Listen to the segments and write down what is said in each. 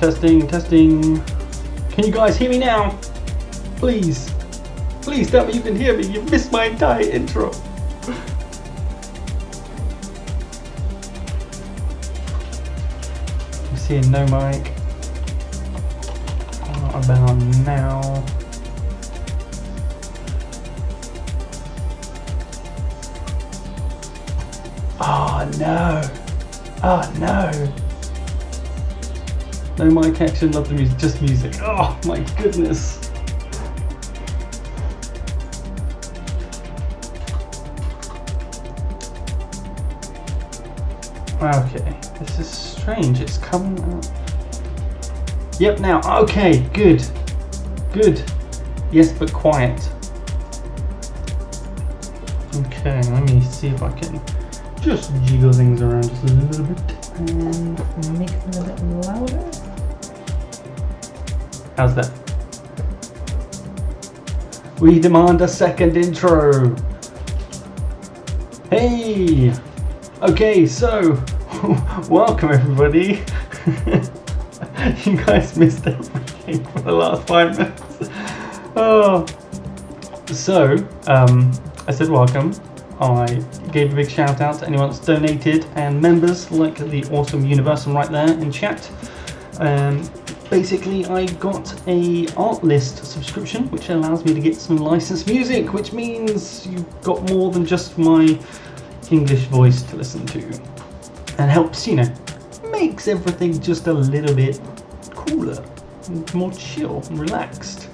Testing, testing. Can you guys hear me now? Please. Please tell me you can hear me. You missed my entire intro. I'm seeing no mic. What about now? Oh no. Oh no. No mic action, not the music, just music. Oh my goodness. Okay, this is strange. It's coming out. Yep, now. Okay, good. Good. Yes, but quiet. Okay, let me see if I can just jiggle things around just a little bit and make them a bit louder. How's that? We demand a second intro. Hey! Okay, so welcome everybody. You guys missed everything for the last 5 minutes. Oh, so I said welcome. I gave a big shout out to anyone that's donated and members like the awesome Universal right there in chat. Basically, I got a art list subscription, which allows me to get some licensed music, which means you've got more than just my English voice to listen to, and helps, you know, makes everything just a little bit cooler, more chill and relaxed.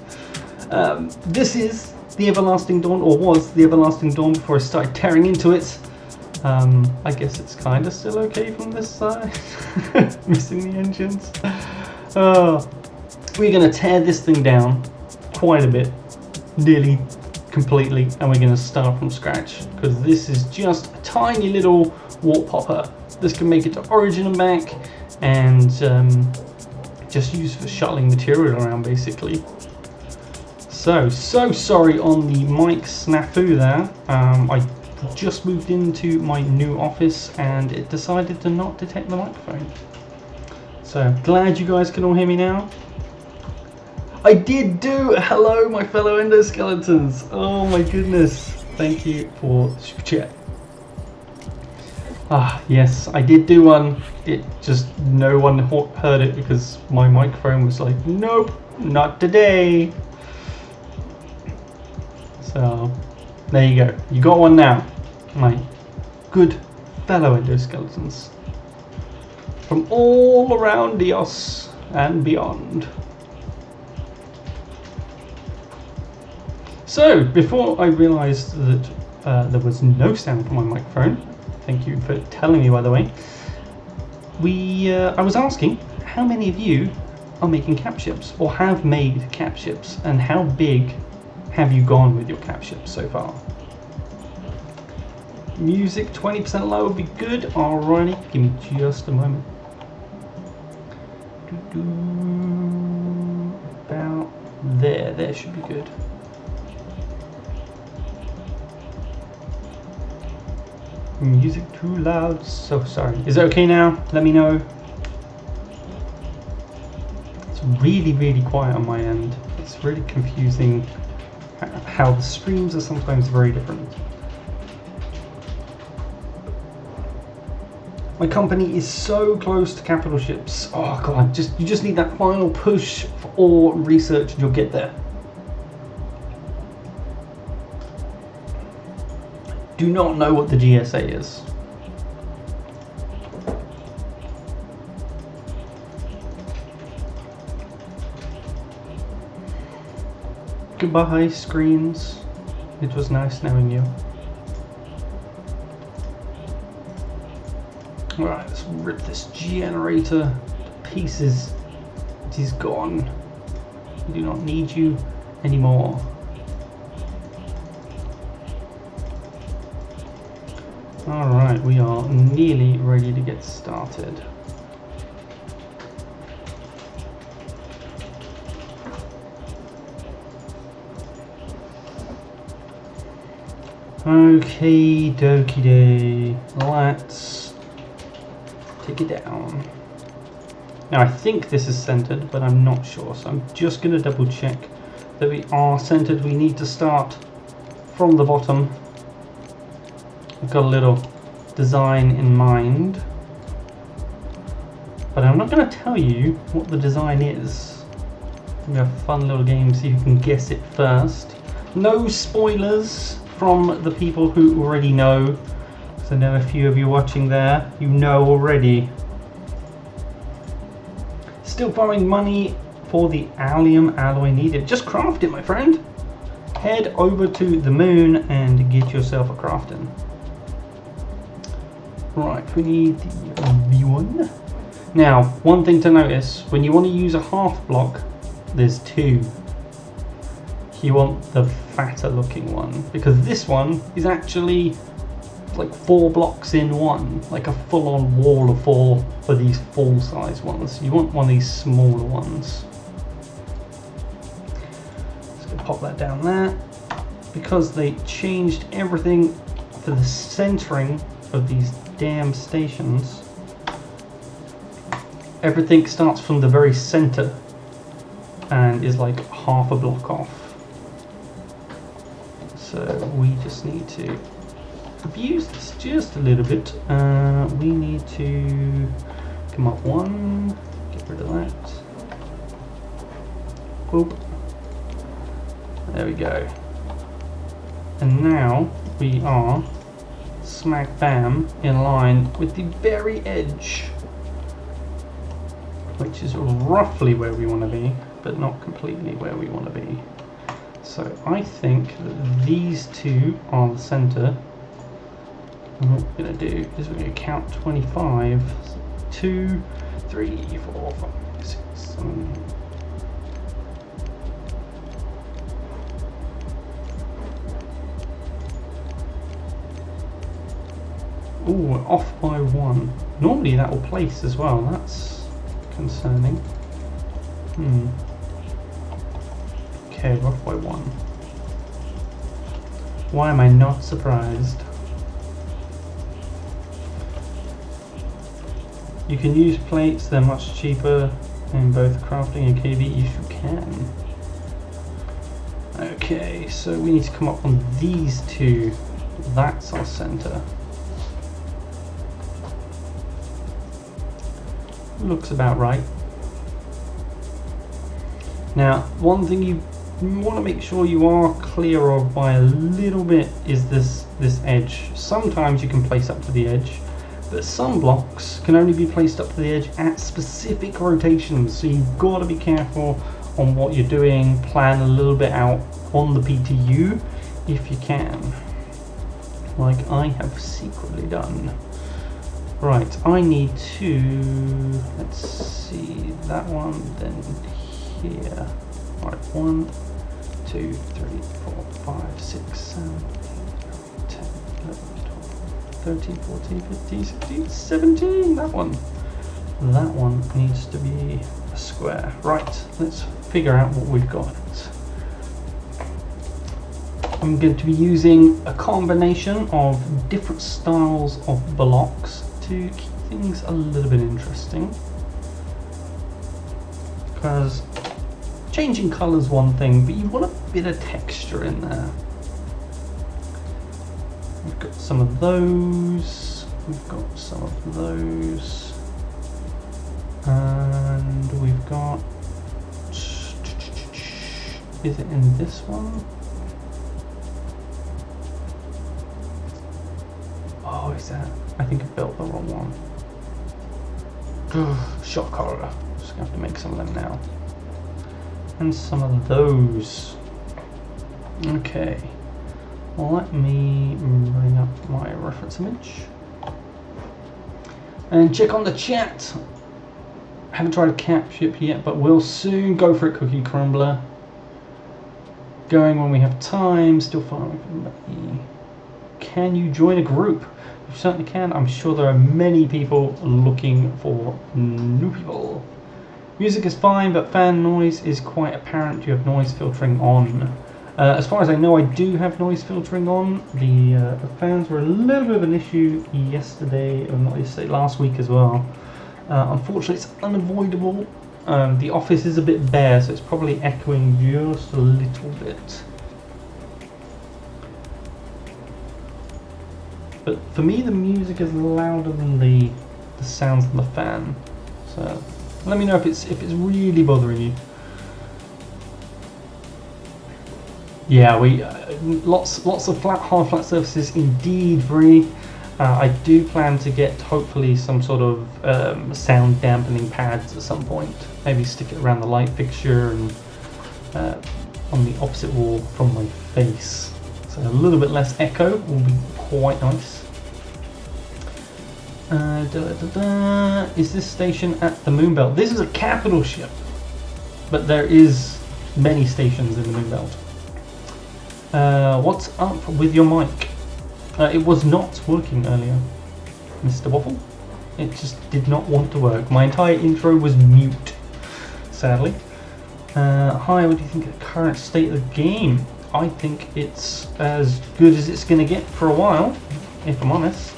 This is the Everlasting Dawn, or was the Everlasting Dawn before I started tearing into it. I guess it's kind of still okay from this side. Missing the engines. We're going to tear this thing down quite a bit, nearly completely, and we're going to start from scratch, because this is just a tiny little warp popper. This can make it to Origin and back, and just used for shuttling material around basically. So sorry on the mic snafu there. I just moved into my new office and it decided to not detect the microphone. So glad you guys can all hear me now. I did do hello my fellow endoskeletons. Oh my goodness. Thank you for the super chat. Ah yes, I did do one. It just no one heard it because my microphone was like, nope, not today. So there you go. You got one now, my good fellow endoskeletons from all around Eos and beyond. So before I realised that there was no sound from my microphone, thank you for telling me by the way, I was asking how many of you are making cap ships or have made cap ships, and how big have you gone with your cap ships so far? Music 20% low would be good. Alrighty, give me just a moment. About there should be good. Music too loud, so sorry. Is it okay now? Let me know. It's really quiet on my end. It's really confusing how the streams are sometimes very different. My company is so close to capital ships. Oh god, you just need that final push or research and you'll get there. Do not know what the GSA is. Goodbye screens. It was nice knowing you. Alright, let's rip this generator to pieces. It is gone. We do not need you anymore. Alright, we are nearly ready to get started. Okay, dokie day. Let's take it down. Now I think this is centered, but I'm not sure, so I'm just going to double check that we are centered. We need to start from the bottom. I've got a little design in mind, but I'm not going to tell you what the design is. We have a fun little game, so you can guess it first. No spoilers from the people who already know, because I know a few of you watching there, you know already. still borrowing money for the allium alloy needed. Just craft it, my friend. Head over to the moon and get yourself a crafting. Right, we need the V1. Now, one thing to notice, when you want to use a half block, there's two. You want the fatter looking one, because this one is actually like 4 blocks in one, like a full-on wall of 4 for these full-size ones. You want one of these smaller ones. Just gonna pop that down there, because they changed everything for the centering of these damn stations. Everything starts from the very center and is like half a block off. So we just need to abuse this just a little bit. We need to come up 1, get rid of that. Boop. There we go. And now we are smack bam in line with the very edge, which is roughly where we want to be, but not completely where we want to be. So I think that these two are the center. And what we're going to do is we're going to count 25. 2, 3, 4, 5, 6, 7. Ooh, we're off by 1. Normally that will place as well. That's concerning. Okay, we're off by 1. Why am I not surprised? You can use plates, they're much cheaper in both crafting and KV if you can. Okay, so we need to come up on these two. That's our center. Looks about right. Now, one thing you want to make sure you are clear of by a little bit is this edge. Sometimes you can place up to the edge, but some blocks can only be placed up to the edge at specific rotations, so you've got to be careful on what you're doing. Plan a little bit out on the PTU if you can, like I have secretly done. Right, I need to, let's see, that one, then here. Right, 1, 2, 3, 4, 5, 6, 7, 8, 10, 11, 12, 13, 14, 15, 16, 17. That one needs to be a square. Right, let's figure out what we've got. I'm going to be using a combination of different styles of blocks to keep things a little bit interesting, because changing colour is one thing, but you want a bit of texture in there. We've got some of those, we've got some of those, and we've got, is it in this one? Oh, is that? I think I built the wrong one. Shock corridor. Just gonna have to make some of them now. And some of those. Okay. Well, let me bring up my reference image. And check on the chat. I haven't tried a cap ship yet, but we'll soon go for it, Cookie Crumbler. Going when we have time, still far away from me. Can you join a group? You certainly can. I'm sure there are many people looking for new people. Music is fine, but fan noise is quite apparent. You have noise filtering on. As far as I know, I do have noise filtering on. The fans were a little bit of an issue yesterday, or not yesterday, last week as well. Unfortunately, it's unavoidable. The office is a bit bare, so it's probably echoing just a little bit. But for me, the music is louder than the sounds of the fan. So let me know if it's really bothering you. Yeah, we lots of hard flat surfaces indeed, Bree. I do plan to get hopefully some sort of sound dampening pads at some point. Maybe stick it around the light fixture and on the opposite wall from my face. So a little bit less echo will be quite nice. Is this station at the Moonbelt? This is a capital ship, but there is many stations in the Moonbelt. What's up with your mic? It was not working earlier, Mr. Waffle. It just did not want to work. My entire intro was mute, sadly. Hi, what do you think of the current state of the game? I think it's as good as it's going to get for a while, if I'm honest.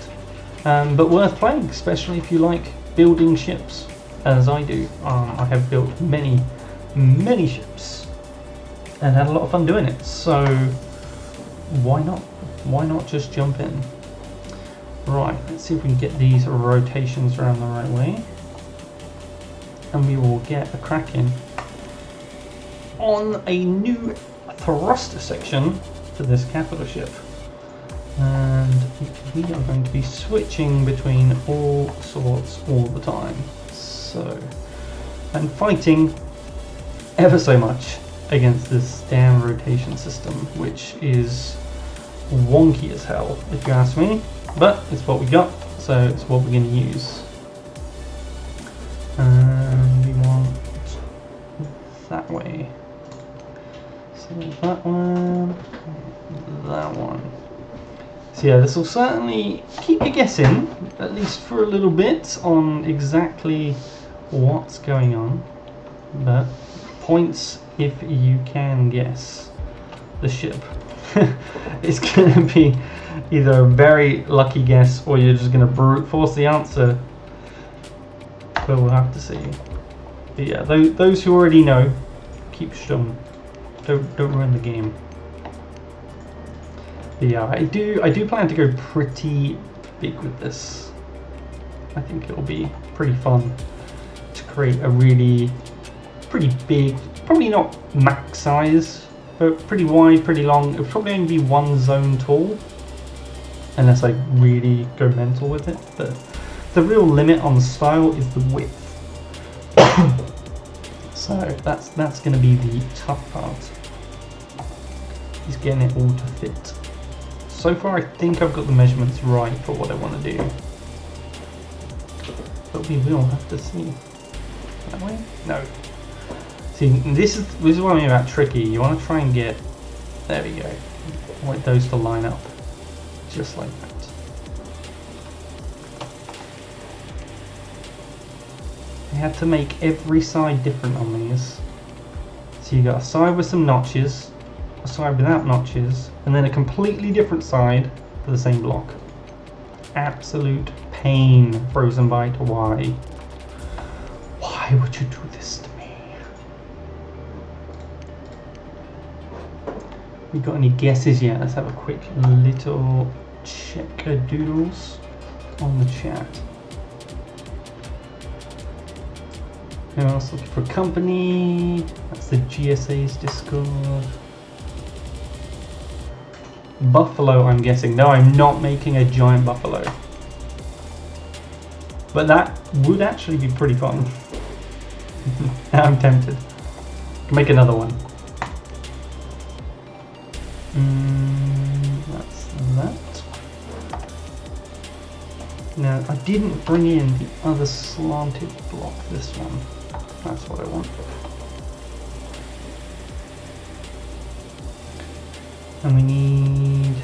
But worth playing, especially if you like building ships, as I do. I have built many ships and had a lot of fun doing it, so why not? Why not just jump in? Right, let's see if we can get these rotations around the right way, and we will get a crack in on a new thruster section for this capital ship. And we are going to be switching between all sorts all the time. So, I'm fighting ever so much against this damn rotation system, which is wonky as hell, if you ask me. But it's what we got, so it's what we're going to use. And we want that way. So that one, that one. So yeah, this will certainly keep you guessing, at least for a little bit, on exactly what's going on. But points if you can guess the ship. It's going to be either a very lucky guess or you're just going to brute force the answer. But we'll have to see. But yeah, those who already know, keep stum. Don't ruin the game. But yeah, I do plan to go pretty big with this. I think it'll be pretty fun to create a really pretty big, probably not max size, but pretty wide, pretty long. It'll probably only be one zone tall, unless I really go mental with it. But the real limit on the style is the width. So that's going to be the tough part. Is getting it all to fit. So far, I think I've got the measurements right for what I want to do, but we will have to see. That way? No. See, this is what I mean about tricky. You want to try and get. There we go. I want those to line up, just like that. I had to make every side different on these. So you got a side with some notches, a side without notches, and then a completely different side for the same block. Absolute pain, Frozen Bite. Why? Why would you do this to me? We got any guesses yet? Let's have a quick little check-a-doodles on the chat. Who else looking for company? That's the GSA's Discord. Buffalo, I'm guessing. No, I'm not making a giant buffalo. But that would actually be pretty fun. I'm tempted. Make another one. That's that. Now, I didn't bring in the other slanted block, this one. That's what I want. And we need...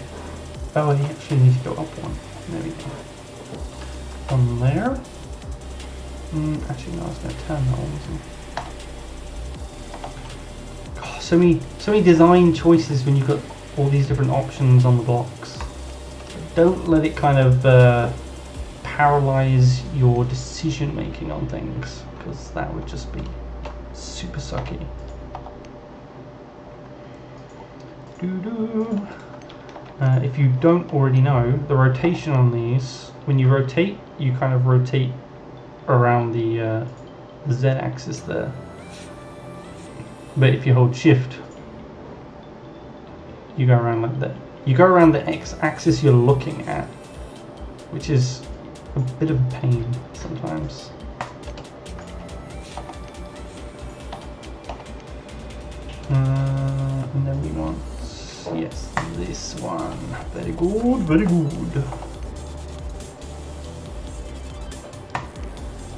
Oh, I actually need to go up one. There we go. One there. Actually, no, I was going to turn that one, wasn't I? Oh, so many design choices when you've got all these different options on the blocks. Don't let it kind of paralyze your decision making on things, because that would just be super sucky. If you don't already know, the rotation on these, when you rotate, you kind of rotate around the Z-axis there. But if you hold shift, you go around like that. You go around the X-axis you're looking at. which is a bit of a pain sometimes. And then we want, yes, this one. Very good, very good.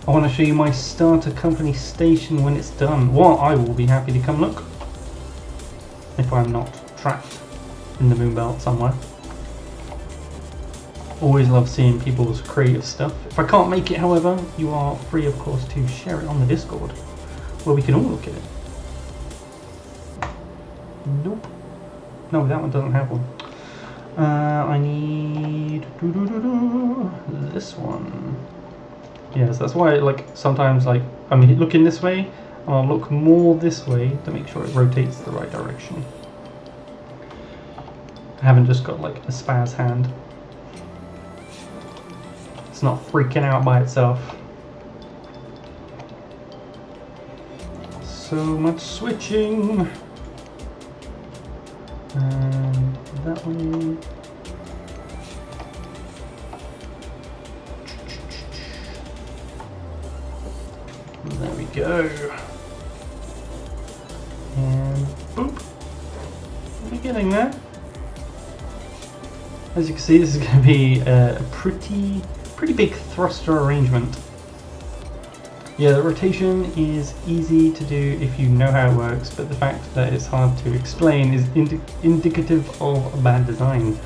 I want to show you my starter company station when it's done. Well, I will be happy to come look if I'm not trapped in the moon belt somewhere. Always love seeing people's creative stuff. If I can't make it, however, you are free, of course, to share it on the Discord, where we can all look at it. Nope. No, that one doesn't have one. I need this one. Yes, that's why, like, sometimes, like, I'm looking this way, and I'll look more this way to make sure it rotates the right direction. I haven't just got, like, a spaz hand. It's not freaking out by itself. So much switching. And that way. There we go. And boop. We're getting there. As you can see, this is going to be a pretty big thruster arrangement. Yeah, the rotation is easy to do if you know how it works, but the fact that it's hard to explain is indicative of a bad design.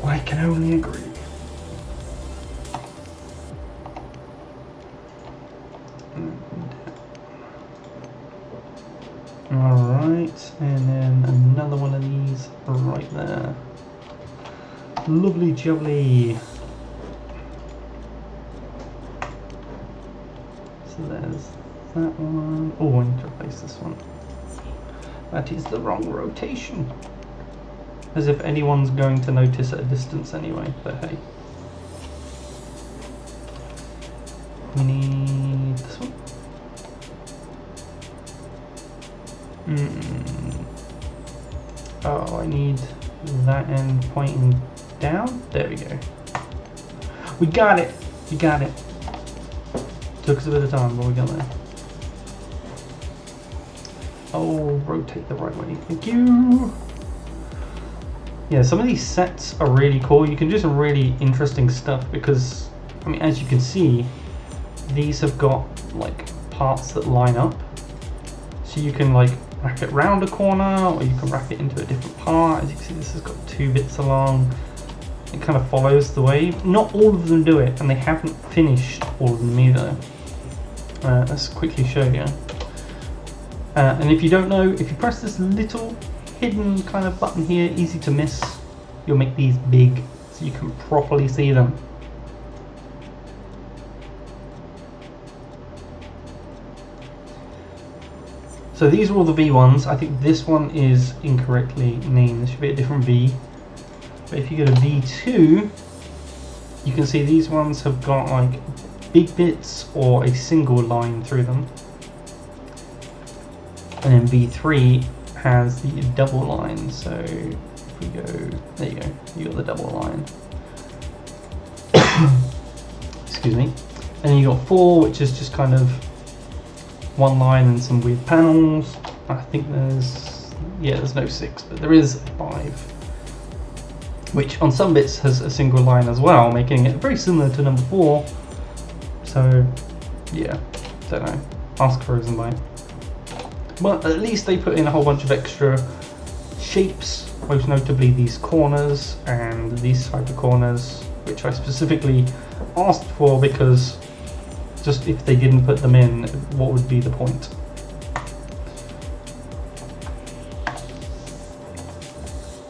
I can only agree. Alright, and then another one of these right there. Lovely jubbly. So there's that one. Oh, I need to replace this one. That is the wrong rotation. As if anyone's going to notice at a distance anyway, but hey. We need this one. Oh, I need that end pointing down. There we go. We got it. We got it. Took us a bit of time, but we got there. Oh, rotate the right way. Thank you. Yeah, some of these sets are really cool. You can do some really interesting stuff because, I mean, as you can see, these have got like parts that line up. So you can like rack it round a corner, or you can rack it into a different part. As you can see, this has got 2 bits along. It kind of follows the wave. Not all of them do it, and they haven't finished all of them either. Let's quickly show you. And if you don't know, if you press this little hidden kind of button here, easy to miss, you'll make these big so you can properly see them. So these are all the V ones. I think this one is incorrectly named. This should be a different V. But if you go to V2, you can see these ones have got like big bits or a single line through them. And then V3 has the double line. So if we go, there you go, you got the double line. Excuse me. And then you got 4, which is just kind of one line and some weird panels. I think there's, yeah, there's no 6, but there is 5, which on some bits has a single line as well, making it very similar to number 4. So yeah, don't know, ask for a reason why. But at least they put in a whole bunch of extra shapes, most notably these corners and these type of corners, which I specifically asked for because just if they didn't put them in, what would be the point?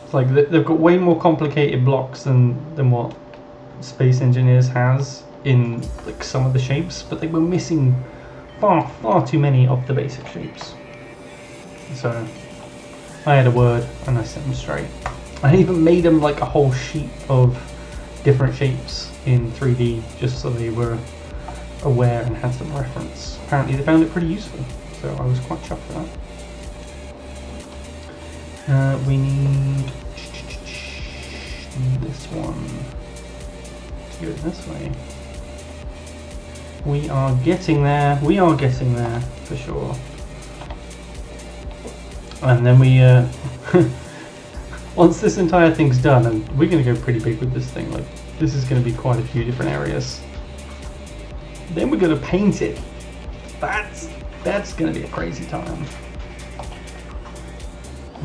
It's like they've got way more complicated blocks than what Space Engineers has in like some of the shapes, but they were missing far too many of the basic shapes. So I had a word and I set them straight. I even made them like a whole sheet of different shapes in 3D just so they were aware and had some reference. Apparently they found it pretty useful, so I was quite chuffed with that. We need this one. do it this way. We are getting there. We are getting there for sure. And then we, once this entire thing's done, and we're going to go pretty big with this thing. Like, this is going to be quite a few different areas. Then we're going to paint it. That's going to be a crazy time.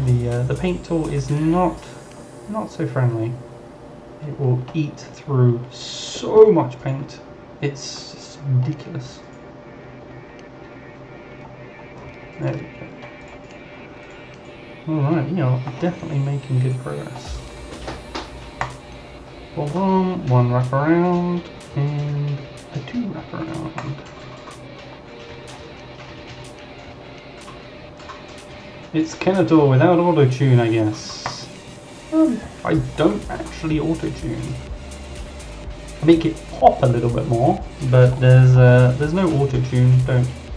The paint tool is not so friendly. It will eat through so much paint. It's just ridiculous. There we go. Alright, we are definitely making good progress. Boom, one wrap around and a two wrap around. It's Kenetor without auto-tune, I guess. I don't actually auto-tune. I make it pop a little bit more, but there's no auto-tune.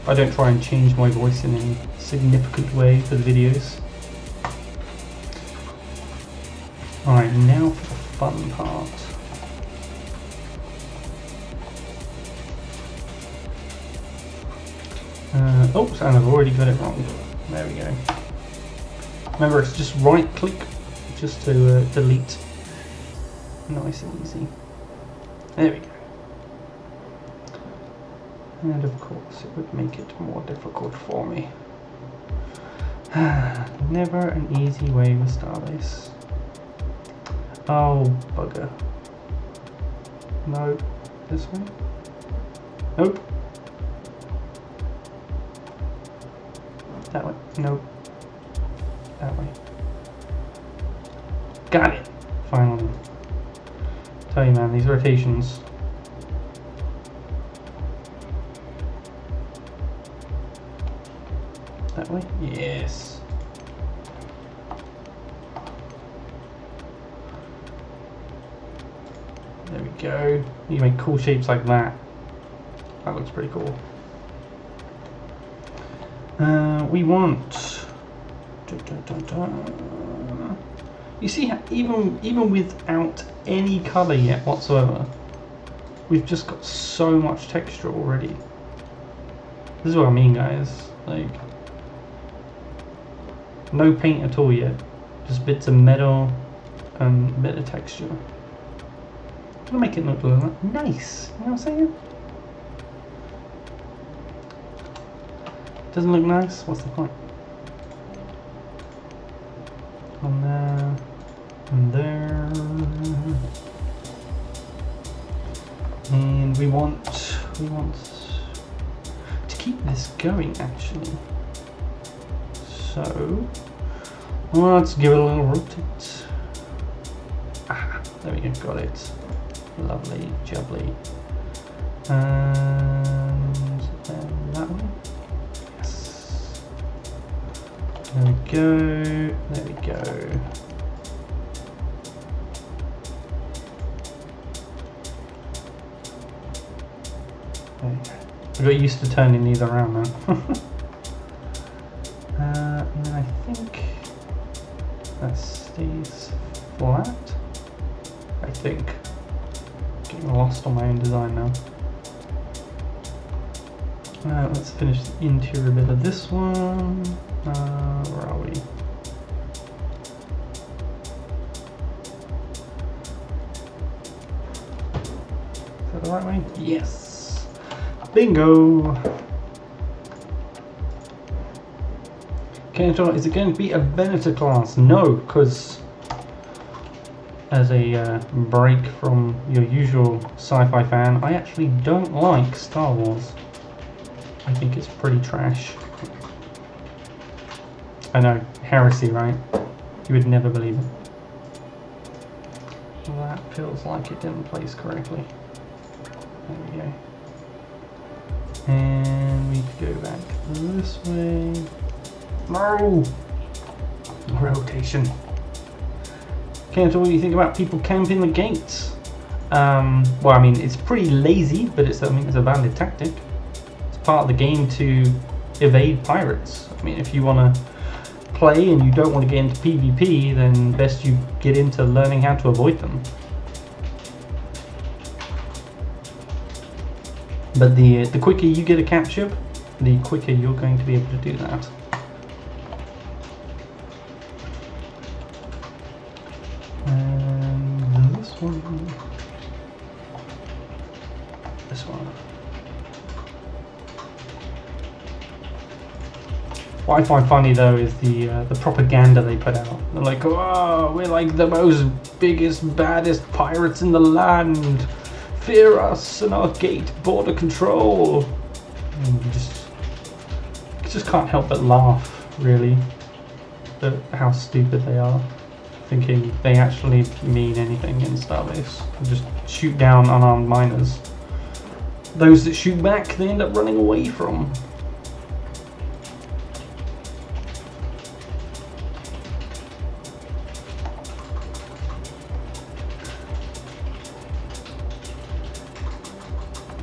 I don't try and change my voice in any significant way for the videos. Alright, now for the fun part. Oops, and I've already got it wrong. There we go. Remember, it's just right click just to delete. Nice and easy. There we go. And of course, it would make it more difficult for me. Never an easy way with Starbase. Oh, bugger. No, this way? Nope. That way. Nope. That way. Got it! Finally. Tell you, man, these rotations. That way? Yes. There we go. You make cool shapes like that. That looks pretty cool. We want. You see how even without any color yet whatsoever, we've just got so much texture already. This is what I mean, guys. Like, no paint at all yet. Just bits of metal and a bit of texture. Gonna make it look nice. You know what I'm saying? Doesn't look nice? What's the point? On there, and there, and we want to keep this going actually. So let's give it a little rotate. Ah, there we go, got it. Lovely, jubbly. And then that one. There we go, there we go. There we go. I got used to turning these around now. And I think that stays flat. I think. Getting lost on my own design now. Let's finish the interior bit of this one. Where are we? Is that the right way? Yes! Bingo! Kenetor, is it going to be a Venator class? No, because as a break from your usual sci-fi fan, I actually don't like Star Wars. I think it's pretty trash. I know, heresy, right? You would never believe it. Well, that feels like it didn't place correctly. There we go. And we go back this way. No! Rotation. Kenetor, what do you think about people camping the gates? Well, I mean, it's pretty lazy, but I mean, it's a valid tactic. It's part of the game to evade pirates. I mean, if you want to play and you don't want to get into PvP, then best you get into learning how to avoid them. But the quicker you get a capture, the quicker you're going to be able to do that. And this one. This one. What I find funny though is the propaganda they put out. They're like, "Oh, we're like the most biggest, baddest pirates in the land. Fear us and our gate border control." And you just can't help but laugh, really, at how stupid they are, thinking they actually mean anything in Starbase. They just shoot down unarmed miners. Those that shoot back, they end up running away from.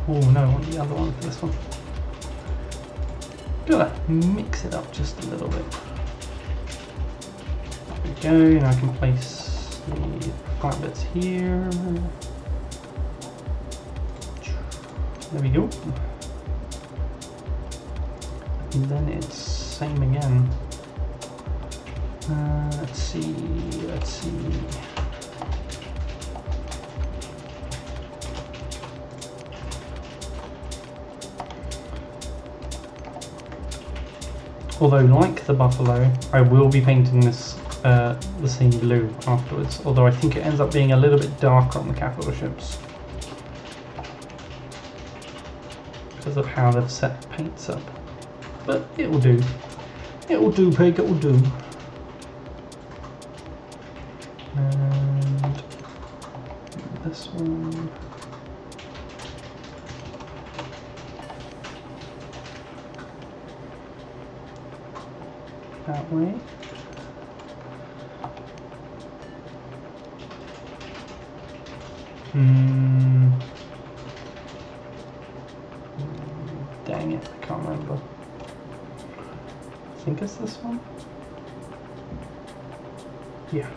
Oh no, I want the other one for this one. Gotta mix it up just a little bit. There we go, now I can place the flat bits here. There we go. And then it's same again. Let's see. Although, like the Buffalo, I will be painting this the same blue afterwards. Although I think it ends up being a little bit darker on the capital ships because of how they've set the paints up. But it will do. It will do, pig. It will do. And this one. That way. Dang it, I can't remember. I think it's this one. Yeah.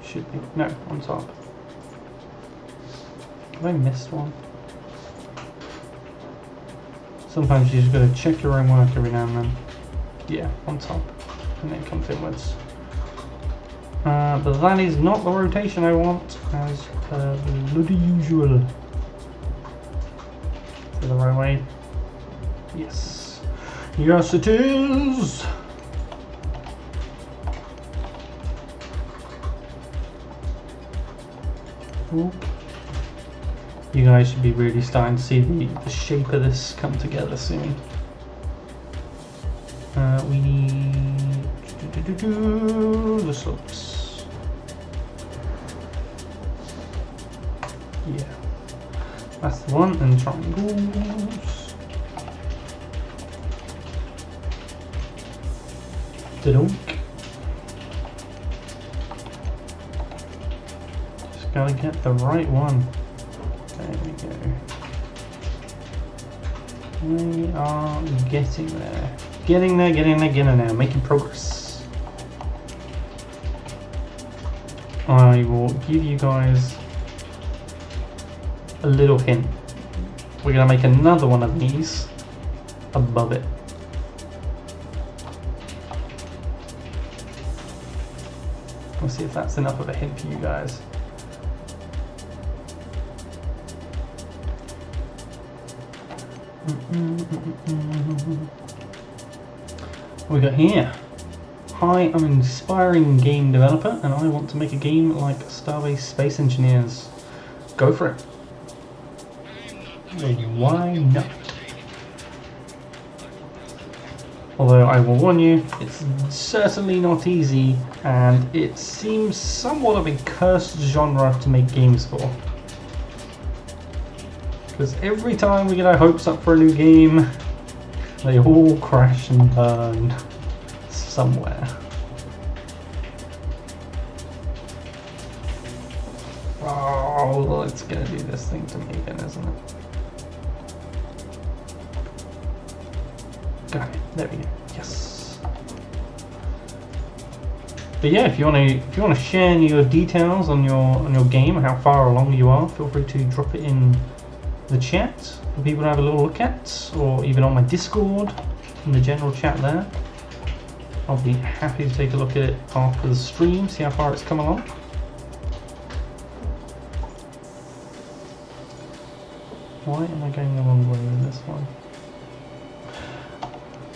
Should be. No, on top. Have I missed one? Sometimes you just gotta check your own work every now and then. Yeah, on top, and then it comes inwards. But that is not the rotation I want, as per bloody usual. Is it the right way? Yes. Yes, it is! Oop. You guys should be really starting to see the shape of this come together soon. We need the slopes. Yeah, that's the one, and triangles. Da-dunk. Just gotta get the right one. There we go. We are getting there. Getting there, making progress. I will give you guys a little hint. We're going to make another one of these above it. We'll see if that's enough of a hint for you guys. What we got here? Hi, I'm an aspiring game developer and I want to make a game like Starbase Space Engineers. Go for it. Why not? Although I will warn you, it's certainly not easy and it seems somewhat of a cursed genre to make games for. Because every time we get our hopes up for a new game, they all crash and burn somewhere. Oh, it's gonna do this thing to me again, isn't it? Got it. There we go. Yes. But yeah, if you wanna share your details on your game, how far along you are, feel free to drop it in the chat for people to have a little look at, or even on my Discord in the general chat there. I'll be happy to take a look at it after the stream, see how far it's come along. Why am I going the wrong way with this one?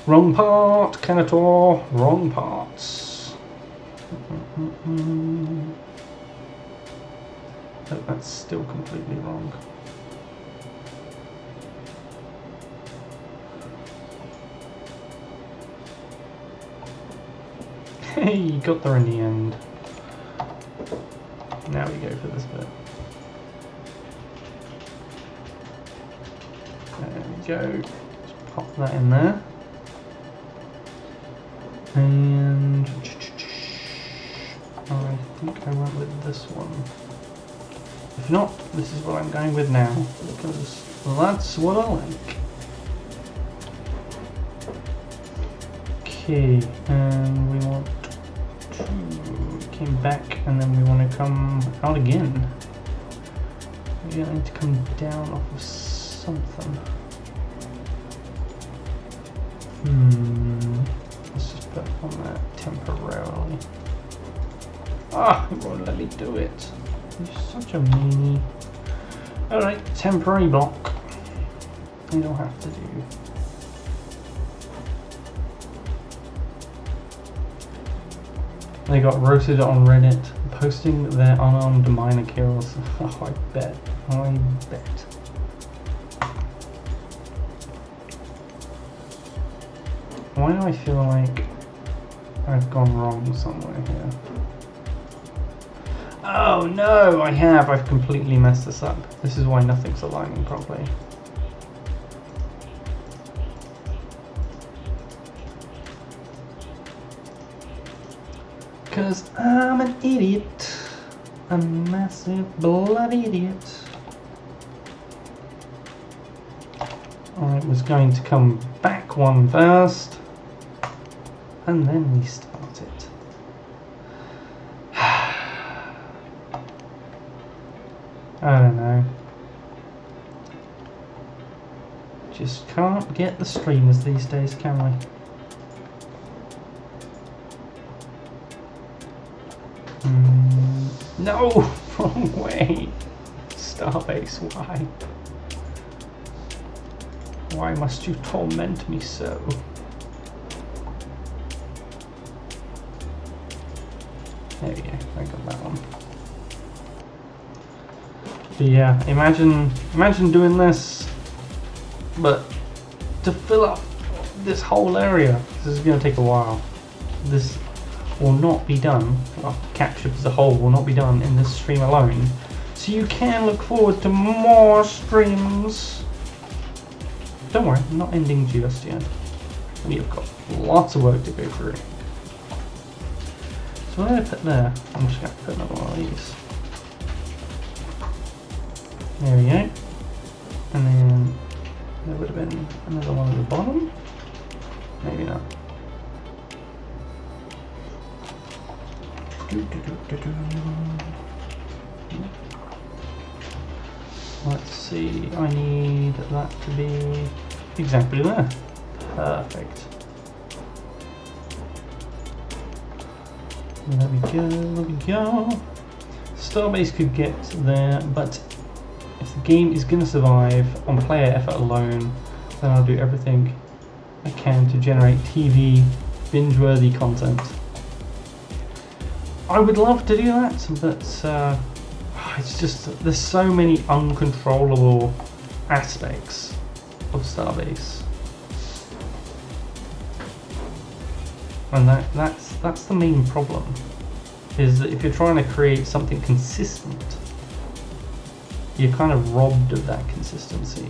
Wrong part, Kenetor, wrong parts. Oh, that's still completely wrong. Hey, you got there in the end. Now we go for this bit. There we go. Just pop that in there. And I think I went with this one. If not, this is what I'm going with now, because that's what I like. Okay, and we want to came back, and then we want to come out again. We need to come down off of something. Let's just put on that temporarily. Ah, it won't let me do it. You're such a meanie. Alright, temporary block. You don't have to do. They got roasted on Reddit, posting their unarmed miner kills. Oh, I bet. I bet. Why do I feel like I've gone wrong somewhere here? Oh no, I have. I've completely messed this up. This is why nothing's aligning properly. Because I'm an idiot. A massive bloody idiot. I was going to come back one first, and then restart it. I don't know. Just can't get the streamers these days, can we? No! Wrong way! Starbase, why? Why must you torment me so? There we go, I got that one. But yeah, imagine doing this, but to fill up this whole area, this is going to take a while. This will not be done, well, Capture as a whole will not be done in this stream alone. So you can look forward to more streams. Don't worry, I'm not ending just yet. We've got lots of work to go through. So what did I put there? I'm just going to put another one of these. There we go. And then there would have been another one at the bottom. Maybe not. Let's see, I need that to be exactly there. Perfect. There we go, there we go. Starbase could get there, but if the game is going to survive on player effort alone, then I'll do everything I can to generate TV binge-worthy content. I would love to do that, but it's just, there's so many uncontrollable aspects of Starbase. And that's the main problem, is that if you're trying to create something consistent, you're kind of robbed of that consistency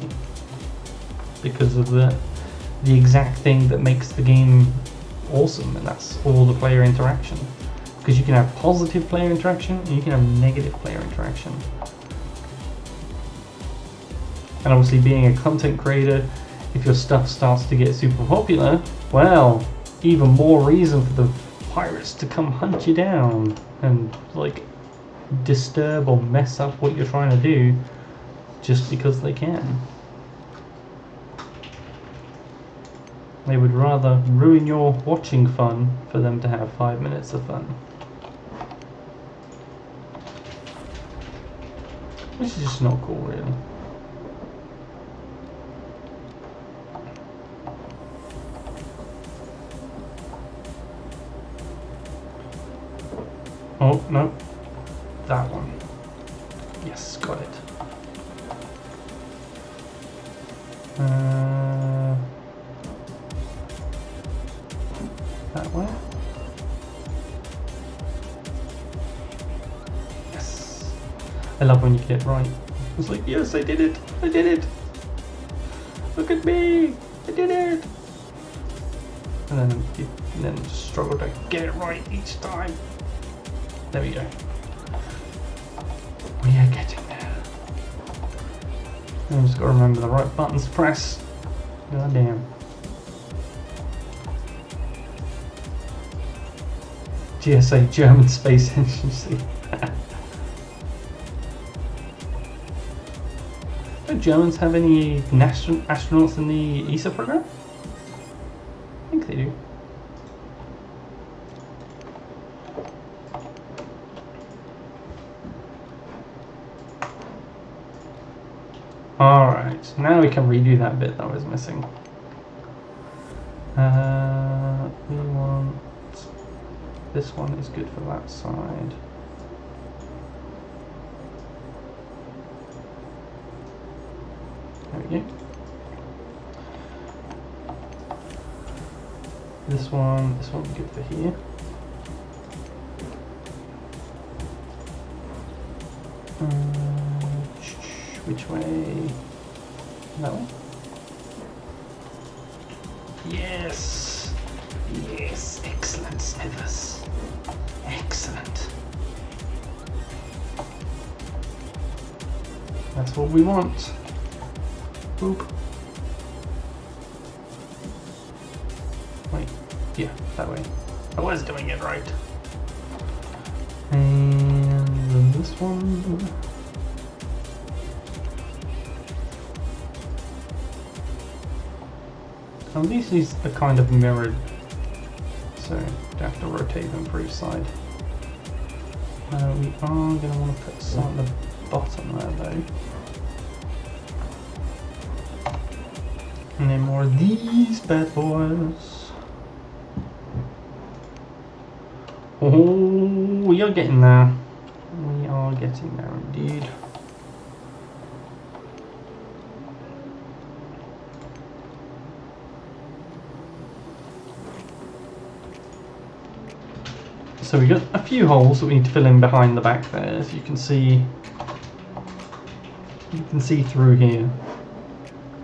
because of the exact thing that makes the game awesome, and that's all the player interaction. Because you can have positive player interaction and you can have negative player interaction. And obviously, being a content creator, if your stuff starts to get super popular, well, even more reason for the pirates to come hunt you down and like disturb or mess up what you're trying to do. just because they can. They would rather ruin your watching fun for them to have 5 minutes of fun. Which is just not cool, really. Oh, no. That one. Yes, got it. That way. Yes. I love when you get it right. It's like, yes, I did it. I did it. Look at me. I did it. And then just struggle to get it right each time. There we go. We are getting there. I've just got to remember the right buttons to press. God damn. GSA, German Space Agency. Do Germans have any astronauts in the ESA program? I think they do. Alright, now we can redo that bit that was missing. We want... This one is good for that side. There we go. This one's good for here. Which way? That one? Yes! Yes! Excellent, Smithers. Excellent. That's what we want. Boop. Wait. Yeah, that way. I was doing it right. And then this one. At least these are kind of mirrored, so you have to rotate them for each side. We are going to want to put some at the bottom there though. And then more of these bad boys. Oh, we are getting there. We are getting there indeed. So we got a few holes that we need to fill in behind the back there, as you can see. You can see through here.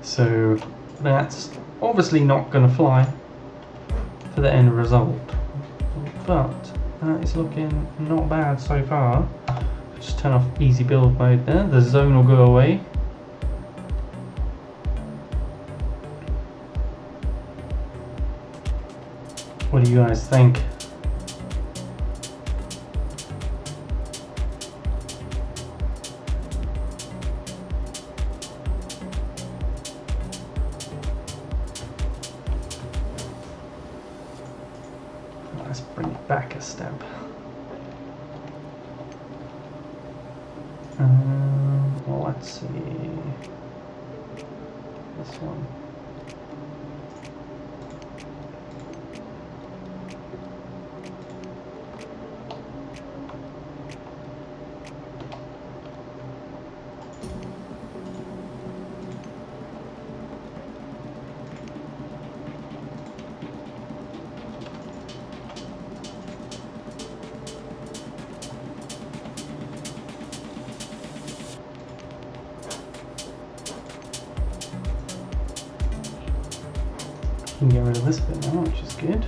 So that's obviously not going to fly for the end result, but that is looking not bad so far. Just turn off easy build mode there. The zone will go away. What do you guys think? Let's bring it back a step. Well, let's see. This one. Can get rid of this bit now, which is good.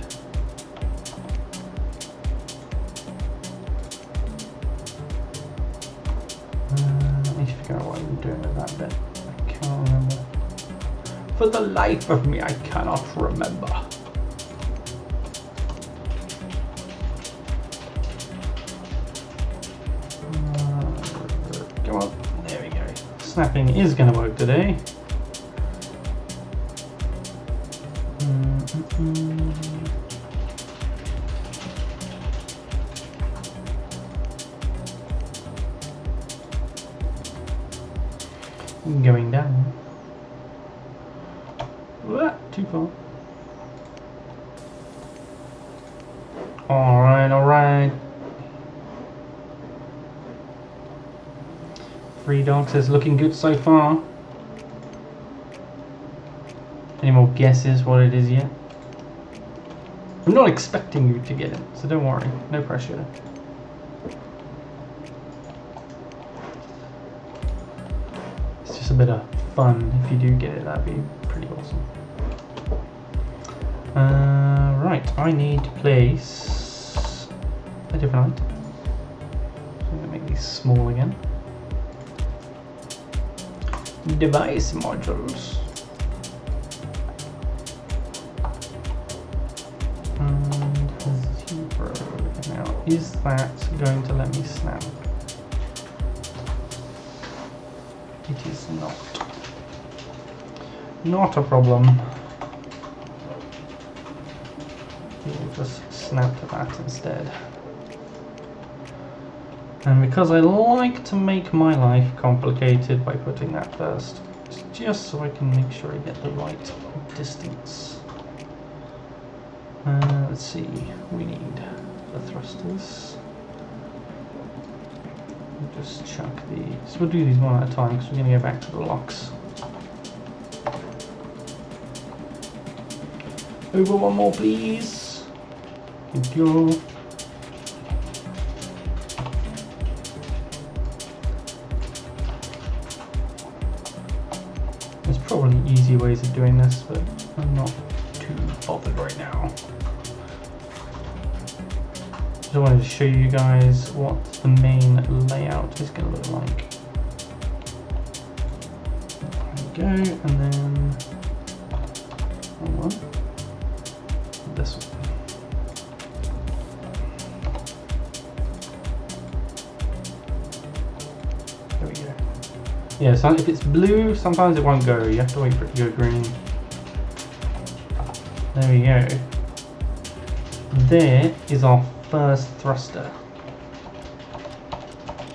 I need to figure out what I'm doing with that bit. I can't remember. For the life of me, I cannot remember. Come on, there we go. snapping is going to work today. Going down. Too far. Alright. Three dogs is looking good so far. Any more guesses what it is yet? I'm not expecting you to get it, so don't worry, no pressure. It's just a bit of fun. If you do get it, that'd be pretty awesome. Right, I need to place a different item. So I'm going to make these small again. Device modules. And 0. Now, is that going to let me snap? It is not. Not a problem. We'll just snap to that instead. And because I like to make my life complicated by putting that first, it's just so I can make sure I get the right distance. Let's see, we need the thrusters. We'll just chuck these. We'll do these one at a time because we're going to go back to the locks. Over one more, please. Thank you. There's probably easy ways of doing this, but I'm not too bothered right now. Just wanted to show you guys what the main layout is going to look like. There we go, and then hold on. This one. There we go. Yeah, so if it's blue, sometimes it won't go. You have to wait for it to go green. There we go. There is our first thruster.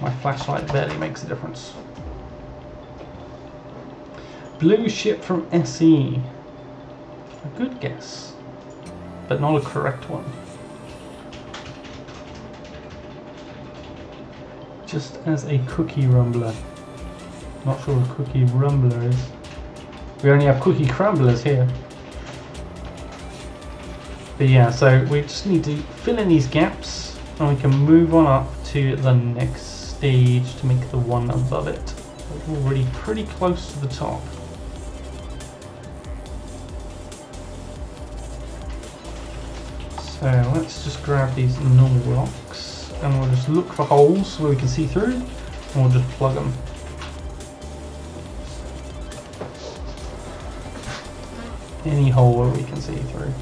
My flashlight barely makes a difference. Blue ship from SE. A good guess, but not a correct one. Just as a cookie rumbler. Not sure what a cookie rumbler is. We only have cookie crumblers here. But yeah, so we just need to fill in these gaps and we can move on up to the next stage to make the one above it. We're already pretty close to the top. So let's just grab these normal blocks and we'll just look for holes where we can see through and we'll just plug them. Any hole where we can see through.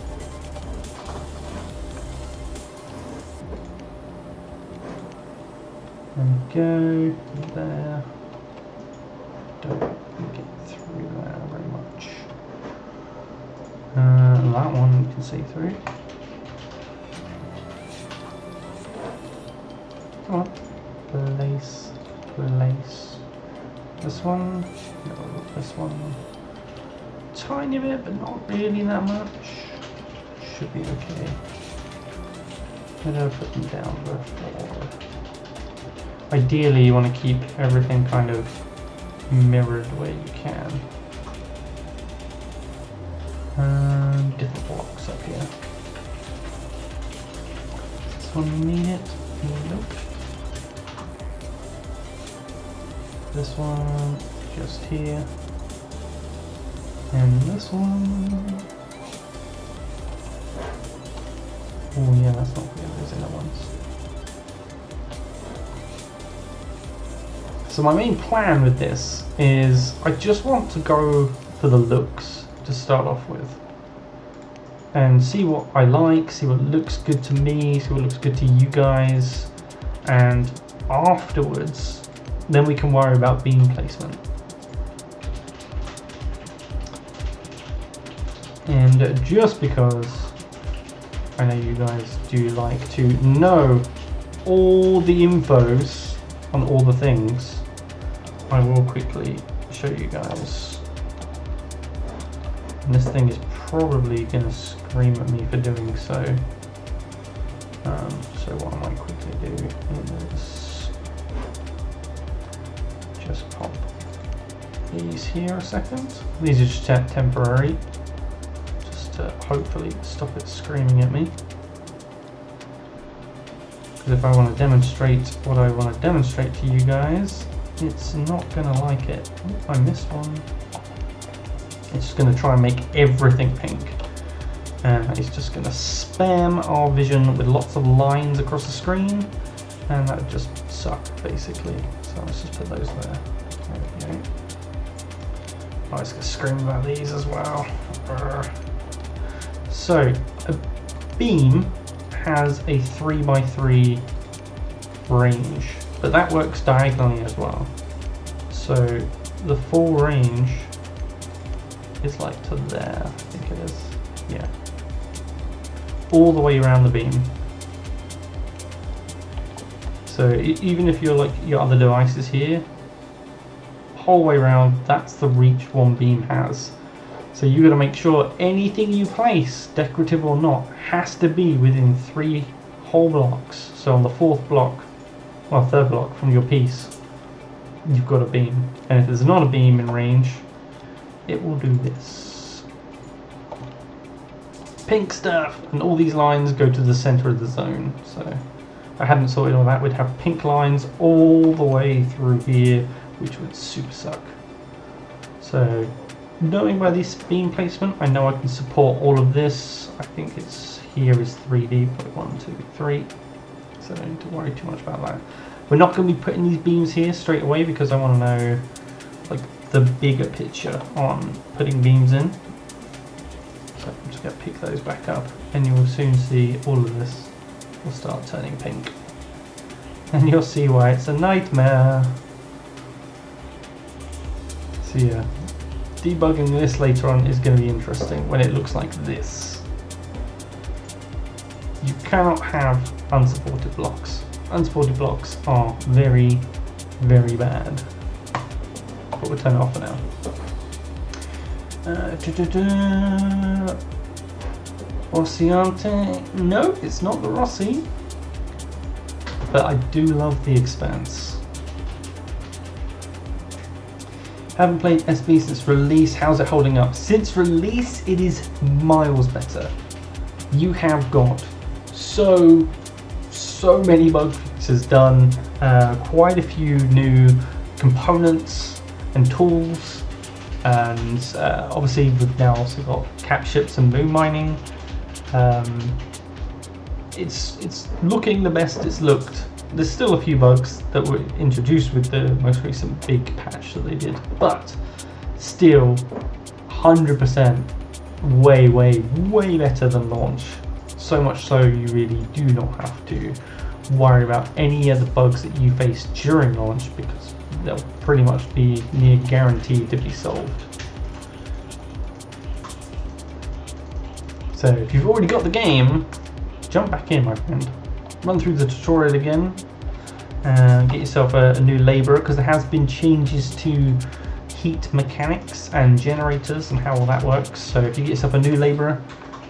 There we go, there. Don't get through there very much. That one you can see through. Come on, place. This one, no, this one. Tiny bit, but not really that much. Should be okay. I'm gonna put them down before. Ideally, you want to keep everything kind of mirrored where you can. Different blocks up here. This one need it? Nope. This one just here. And this one. Oh yeah, that's not good. There's other ones. So my main plan with this is I just want to go for the looks to start off with. And see what I like, see what looks good to me, see what looks good to you guys. And afterwards, then we can worry about beam placement. And just because I know you guys do like to know all the infos on all the things, I will quickly show you guys. And this thing is probably going to scream at me for doing so. So what I might quickly do is just pop these here a second. These are just temporary, just to hopefully stop it screaming at me. Because if I want to demonstrate what I want to demonstrate to you guys, it's not going to like it. Oh, I missed one. It's just going to try and make everything pink. And it's just going to spam our vision with lots of lines across the screen. And that would just suck, basically. So let's just put those there. There we go. Oh, it's going to scream about these as well. So, a beam has a 3x3 range, but that works diagonally as well. So the full range is like to there, I think it is. Yeah. All the way around the beam. So even if you're like your other devices here, whole way around, that's the reach one beam has. So you got to make sure anything you place, decorative or not, has to be within 3 whole blocks. So on the 4th block, well, 3rd block from your piece, you've got a beam. And if there's not a beam in range, it will do this. Pink stuff! And all these lines go to the center of the zone. So if I hadn't sorted all that, we'd have pink lines all the way through here, which would super suck. So knowing by this beam placement, I know I can support all of this. I think it's here is 3D, put 1, 2, 3. So I don't need to worry too much about that. We're not going to be putting these beams here straight away because I want to know like the bigger picture on putting beams in. So I'm just going to pick those back up, and you will soon see all of this will start turning pink. And you'll see why it's a nightmare. So yeah, debugging this later on is going to be interesting when it looks like this. You cannot have unsupported blocks. Unsupported blocks are very, very bad. But we'll turn it off for now. Rossiante. No, it's not the Rossi. But I do love the Expanse. Haven't played SB since release. How's it holding up? Since release, it is miles better. You have got so many bug fixes done, quite a few new components and tools, and obviously we've now also got cap ships and moon mining. It's looking the best it's looked. There's still a few bugs that were introduced with the most recent big patch that they did, but still 100% way better than launch. So much so you really do not have to worry about any other bugs that you face during launch, because they'll pretty much be near guaranteed to be solved. So if you've already got the game, jump back in, my friend. Run through the tutorial again and get yourself a new labourer, because there has been changes to heat mechanics and generators and how all that works. So if you get yourself a new labourer,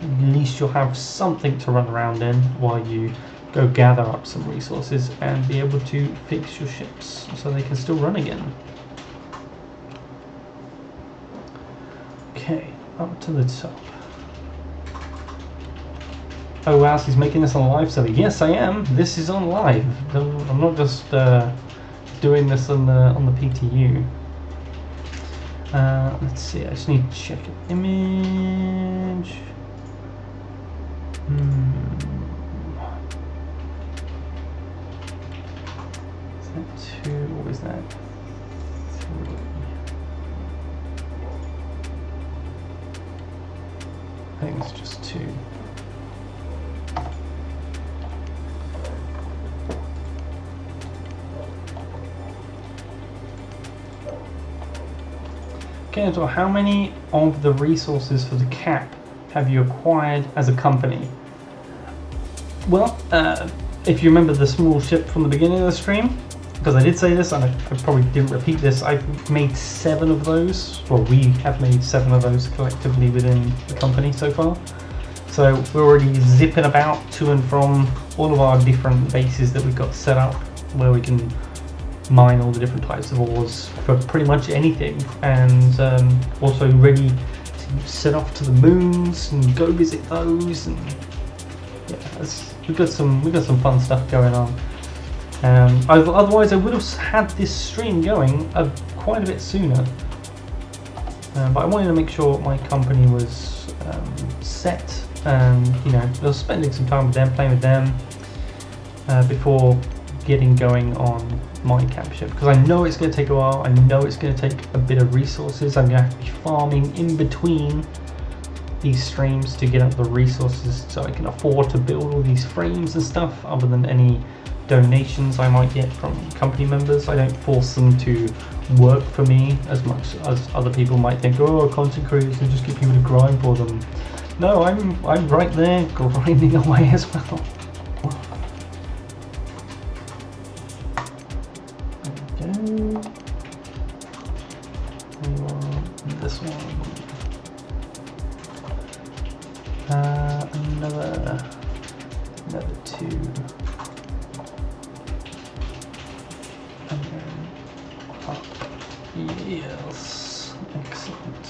at least you'll have something to run around in while you go gather up some resources and be able to fix your ships so they can still run again. Okay, up to the top. Oh wow, so he's making this on live server. Yes, I am. This is on live. I'm not just doing this on the PTU. Let's see. I just need to check an image. Is that 2 or is that 3? I think it's just 2. Kenetor, how many of the resources for the cap have you acquired as a company? Well, if you remember the small ship from the beginning of the stream, because I did say this and I probably didn't repeat this, I've made 7 of those. Well, we have made 7 of those collectively within the company so far. So we're already zipping about to and from all of our different bases that we've got set up, where we can mine all the different types of ores for pretty much anything, and also ready to set off to the moons and go visit those. And yeah, we've got some fun stuff going on. Otherwise, I would have had this stream going quite a bit sooner, but I wanted to make sure my company was set, and you know, I was spending some time with them, playing with them before getting going on my camp ship, because I know it's going to take a while. I know it's going to take a bit of resources. I'm going to have to be farming in between these streams to get up the resources so I can afford to build all these frames and stuff, other than any donations I might get from company members. I don't force them to work for me as much as other people might think, oh, content creators and just get people to grind for them. No, I'm right there grinding away as well. This one. Another 2. And then up. Yes, excellent.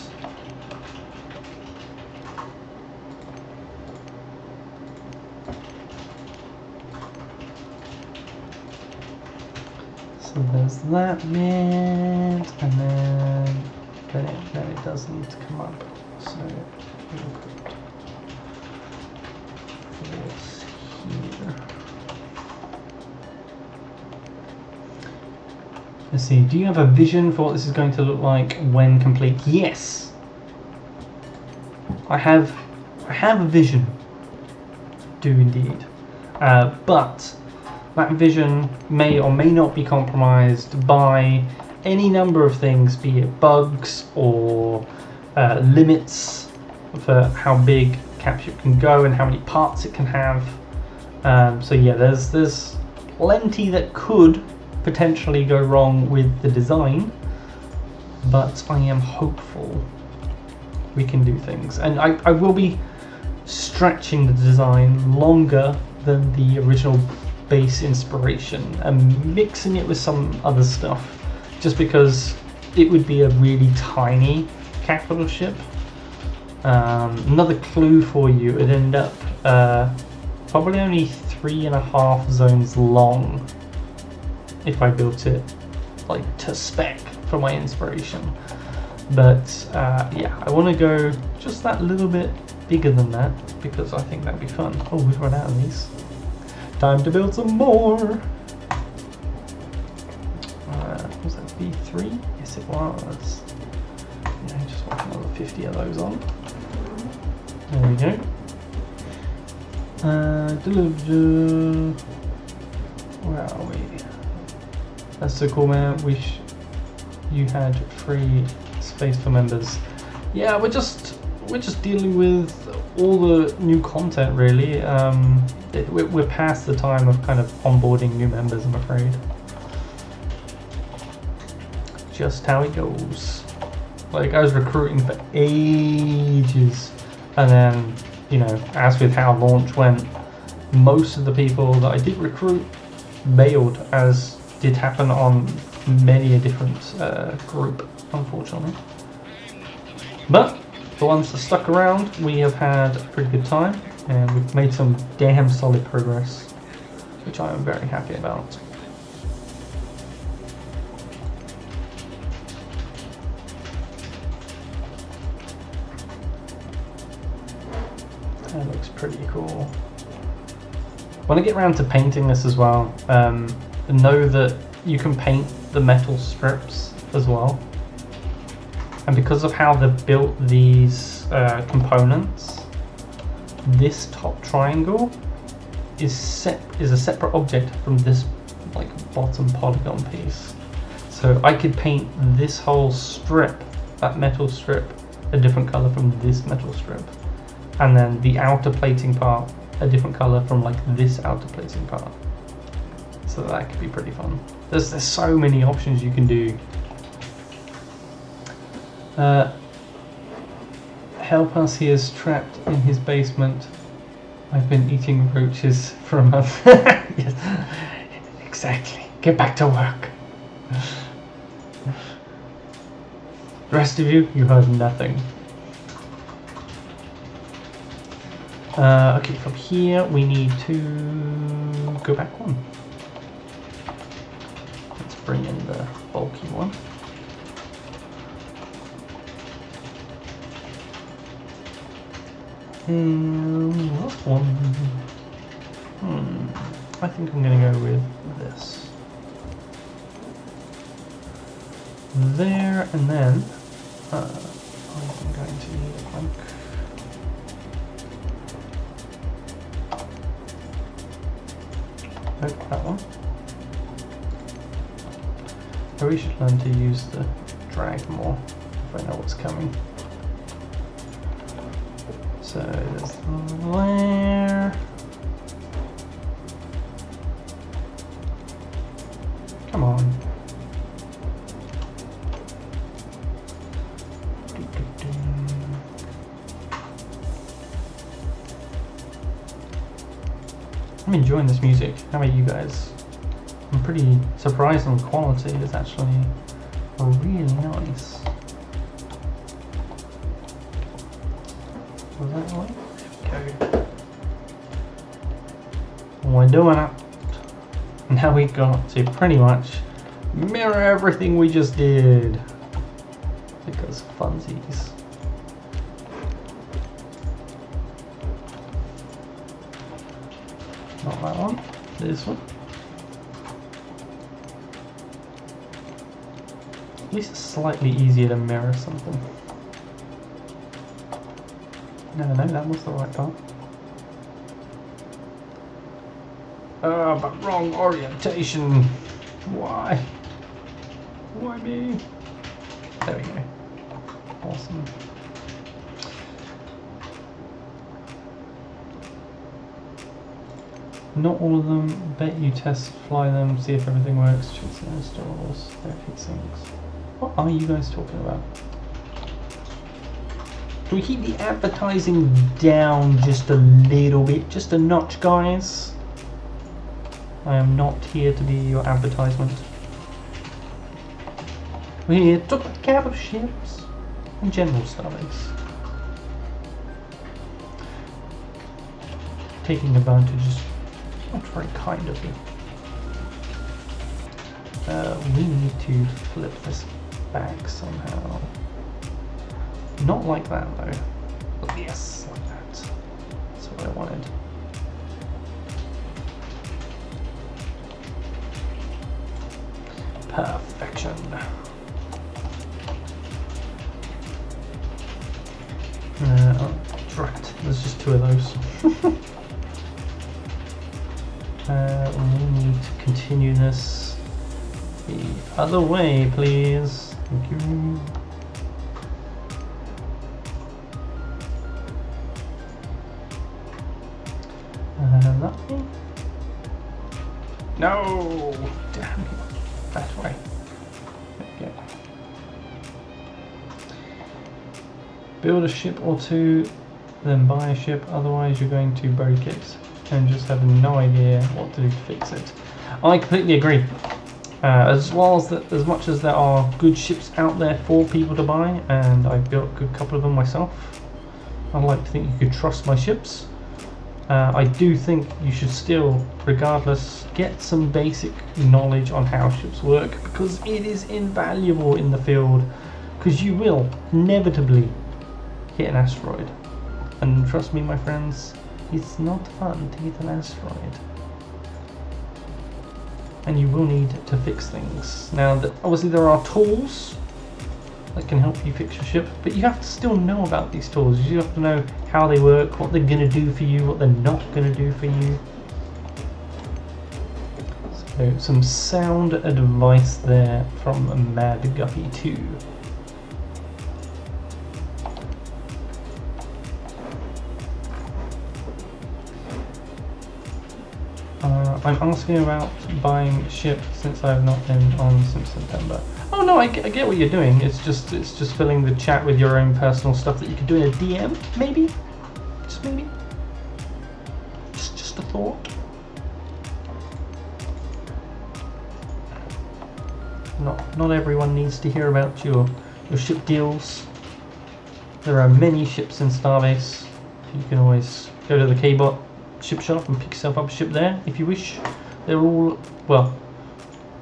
So there's that bit, and then it does need to come up. So we'll put this here. Let's see, do you have a vision for what this is going to look like when complete? Yes! I have a vision. Do indeed. But that vision may or may not be compromised by any number of things, be it bugs or limits for how big capship can go and how many parts it can have. So yeah, there's plenty that could potentially go wrong with the design, but I am hopeful we can do things, and I will be stretching the design longer than the original base inspiration and mixing it with some other stuff, just because it would be a really tiny capital ship. Another clue for you, it'd end up probably only 3.5 zones long if I built it like to spec for my inspiration. But yeah, I want to go just that little bit bigger than that because I think that'd be fun. Oh, we've run out of these. Time to build some more. Was that B3? Yes, it was. Yeah, just want another 50 of those on. There we go. Where are we? That's so cool, man. Wish you had free space for members. Yeah, we're just dealing with all the new content, really. We're past the time of kind of onboarding new members, I'm afraid. Just how it goes. Like, I was recruiting for ages, and then, you know, as with how launch went, most of the people that I did recruit bailed, as did happen on many a different group, unfortunately. But the ones that stuck around, we have had a pretty good time, and we've made some damn solid progress, which I am very happy about. That looks pretty cool. When I get around to painting this as well, know that you can paint the metal strips as well. And because of how they've built these components, this top triangle is a separate object from this like bottom polygon piece. So I could paint this whole strip, that metal strip, a different color from this metal strip. and then the outer plating part a different color from like this outer plating part. So that could be pretty fun. There's so many options you can do. Help us, he is trapped in his basement. I've been eating roaches for a month. Yes, exactly. Get back to work. The rest of you heard nothing. Okay, from here we need to go back one. Let's bring in the bulky one. Last one. I think I'm going to go with this. There, and then I'm going to need a plank. Nope, that one. I really should learn to use the drag more if I know what's coming. So there's there. Come on. I'm enjoying this music. How about you guys? I'm pretty surprised on the quality. It's actually really nice. Was that right? Okay. We're doing it. Now we got to pretty much mirror everything we just did. Because funsies. Not that one. This one. At least it's slightly easier to mirror something. No, that was the right part. But wrong orientation. Why? Why me? There we go. Awesome. Not all of them. Bet you test fly them, see if everything works. Choose the installs. There are things. What are you guys talking about? Can we keep the advertising down just a little bit, just a notch, guys? I am not here to be your advertisement. We're here to talk about cab ships and general Starbase. Taking advantage is not very kind of me. We need to flip this back somehow. Not like that though. But yes, like that. That's what I wanted. Perfection. Oh, drat. There's just two of those. We need to continue this the other way, please. Thank you. That way? No! Damn it. That way. Okay. Build a ship or two, then buy a ship, otherwise you're going to break it and just have no idea what to do to fix it. I completely agree. As much as there are good ships out there for people to buy, and I've built a good couple of them myself, I'd like to think you could trust my ships. I do think you should still, regardless, get some basic knowledge on how ships work, because it is invaluable in the field, because you will inevitably hit an asteroid. And trust me, my friends, it's not fun to hit an asteroid. And you will need to fix things. Now, obviously there are tools that can help you fix your ship, but you have to still know about these tools. You have to know how they work, what they're going to do for you, what they're not going to do for you. So some sound advice there from Mad Guppy 2. I'm asking about buying ship since I've not been on since September. Oh no, I get what you're doing. It's just filling the chat with your own personal stuff that you could do in a DM, maybe? Just maybe? Just a thought. Not everyone needs to hear about your ship deals. There are many ships in Starbase. You can always go to the K-Bot ship shop and pick yourself up a ship there if you wish. They're all, well,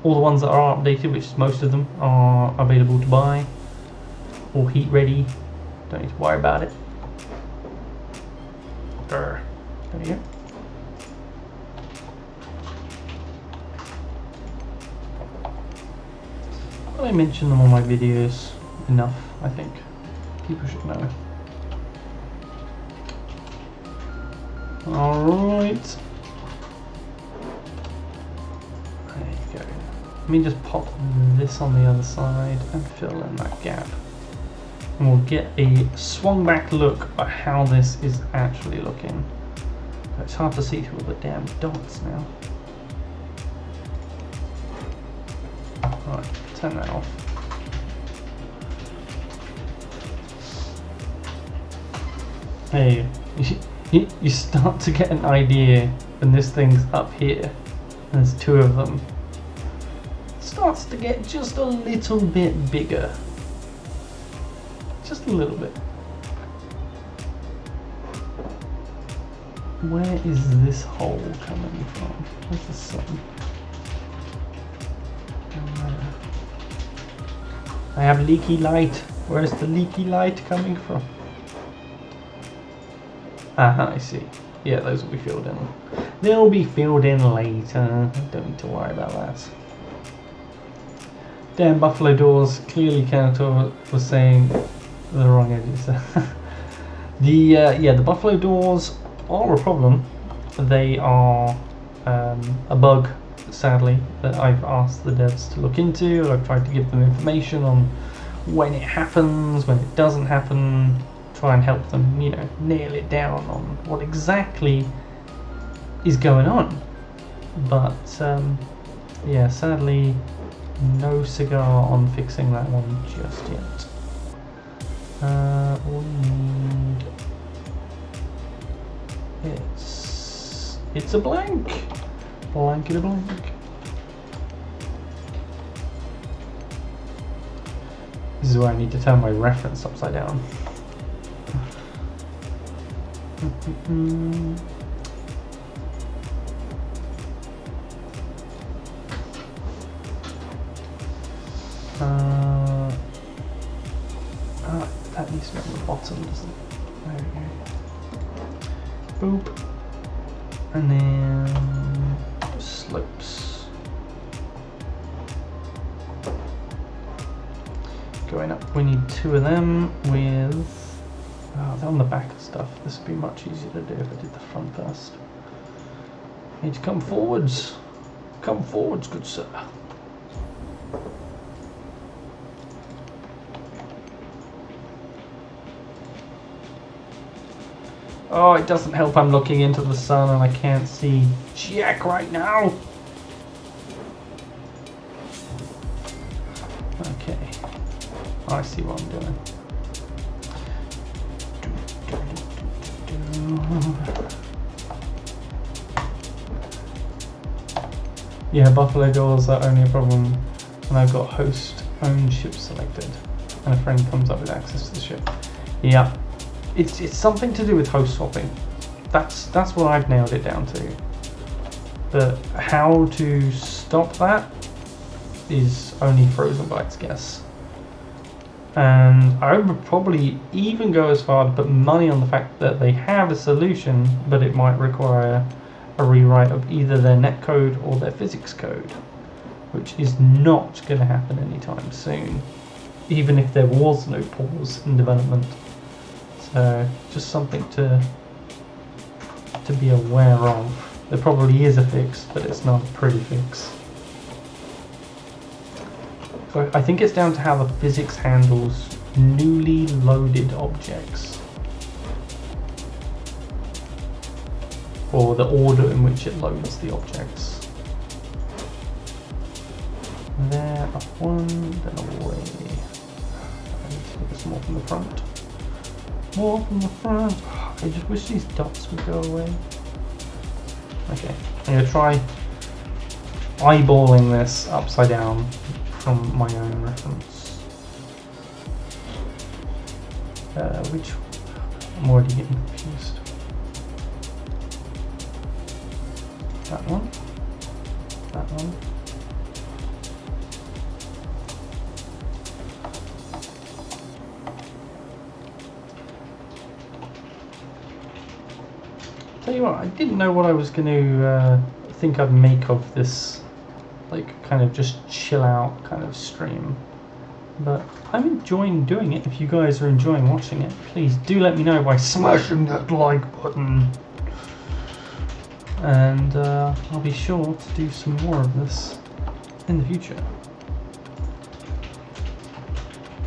all the ones that are updated, which most of them are available to buy, all heat ready. Don't need to worry about it. There you go. I mention them on my videos enough, I think. People should know. Alright. There you go. Let me just pop this on the other side and fill in that gap. And we'll get a swung back look at how this is actually looking. It's hard to see through all the damn dots now. Alright, turn that off. Hey, you start to get an idea when this thing's up here. There's two of them. It starts to get just a little bit bigger. Just a little bit. Where is this hole coming from? Where's the sun? I have leaky light. Where's the leaky light coming from? Aha, I see. Yeah, those will be filled in. They'll be filled in later. Don't need to worry about that. Damn buffalo doors. Clearly Kenetor was saying the wrong edges. The buffalo doors are a problem. They are a bug, sadly, that I've asked the devs to look into. I've tried to give them information on when it happens, when it doesn't happen, try and help them, you know, nail it down on what exactly is going on. But yeah, sadly, no cigar on fixing that one just yet. We need, it's a blank, blankety blank. This is where I need to turn my reference upside down. That needs to be on the bottom, doesn't it? There we go. Boop. And then slopes. Going up, we need two of them with... Oh, they're on the back of stuff. This would be much easier to do if I did the front first. Need to come forwards. Come forwards, good sir. Oh, it doesn't help I'm looking into the sun and I can't see jack right now. Okay. I see what I'm doing. Yeah, buffalo doors are only a problem when I've got host owned ship selected and a friend comes up with access to the ship. Yeah. It's something to do with host swapping. That's what I've nailed it down to. But how to stop that is only Frozen Byte's guess. And I would probably even go as far to put money on the fact that they have a solution, but it might require a rewrite of either their netcode or their physics code, which is not going to happen anytime soon, even if there was no pause in development. So just something to be aware of. There probably is a fix, but it's not a pretty fix. So I think it's down to how the physics handles newly loaded objects. or the order in which it loads the objects. There, up one, then away. I need to do this more from the front. More from the front. I just wish these dots would go away. Okay, I'm going to try eyeballing this upside down from my own reference. Which I'm already getting confused. That one. That one. Tell you what, I didn't know what I was going to think I'd make of this, like, kind of just chill out kind of stream. But I'm enjoying doing it. If you guys are enjoying watching it, please do let me know by smashing that like button. And I'll be sure to do some more of this in the future.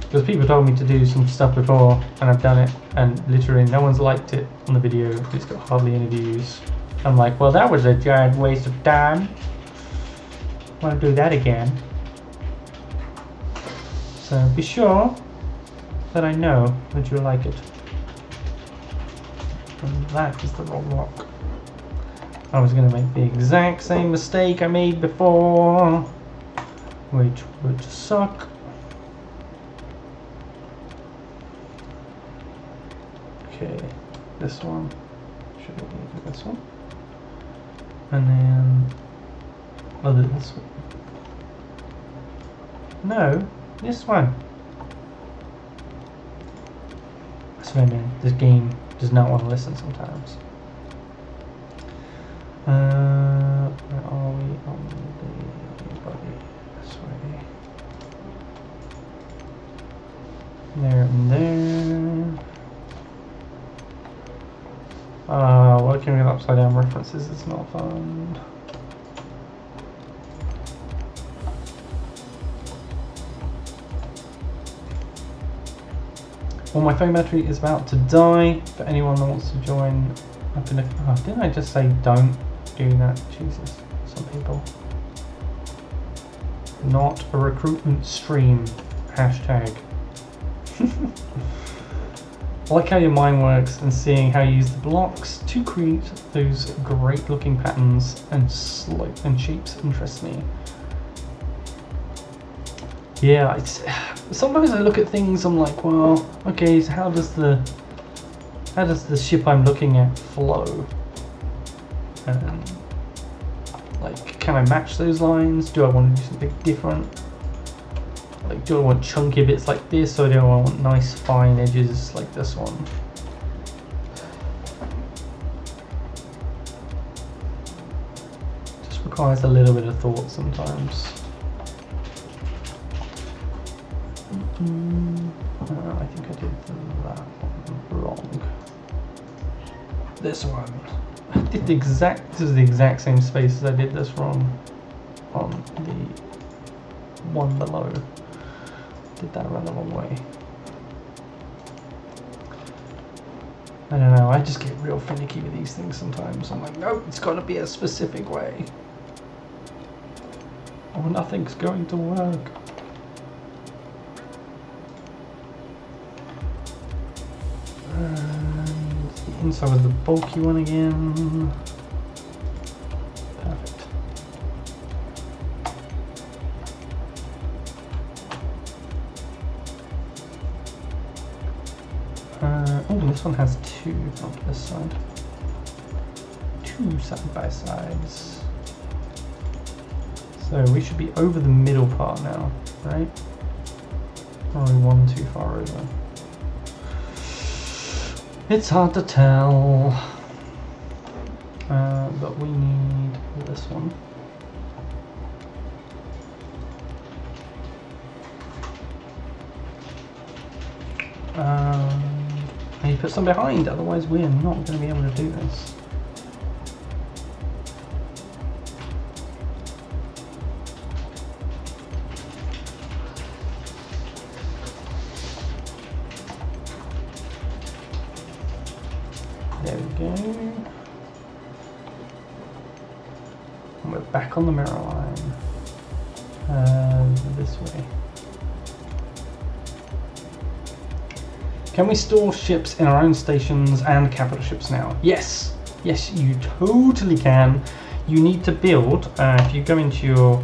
Because people told me to do some stuff before, and I've done it, and literally no one's liked it on the video. It's got hardly any views. I'm like, well, that was a giant waste of time. I want to do that again. So be sure that I know that you like it. And that is the wrong lock. I was going to make the exact same mistake I made before, which would suck. Okay, this one. Should I do this one? And then other this one. No, this one. I swear, man, this game does not want to listen sometimes. Where are we on the body? This way. There and there. Working with upside down references is not fun. Well, my phone battery is about to die. For anyone that wants to join up in a... Oh, didn't I just say don't do that? Jesus, some people. Not a recruitment stream. Hashtag. I like how your mind works and seeing how you use the blocks to create those great looking patterns and shapes interest me. Yeah, it's, sometimes I look at things, I'm like, well, okay, so how does the ship I'm looking at flow? Like, can I match those lines? Do I want to do something different? Like, do I want chunky bits like this, or do I want nice fine edges like this one? Just requires a little bit of thought sometimes. I think I did that one wrong. This one. I did the exact, this is the exact same space as I did this wrong on the one below. Did that run the wrong way? I don't know, I just get real finicky with these things sometimes. I'm like, no, it's got to be a specific way, or nothing's going to work. And the inside was the bulky one again. Perfect. Oh, this one has two, not this side. Two side by sides. So we should be over the middle part now, right? Or are we one too far over? It's hard to tell. But we need this one. I need to put some behind, otherwise we're not going to be able to do this. There we go. And we're back on the mirror line. This way. Can we store ships in our own stations and capital ships now? Yes! Yes, you totally can. You need to build, if you go into your,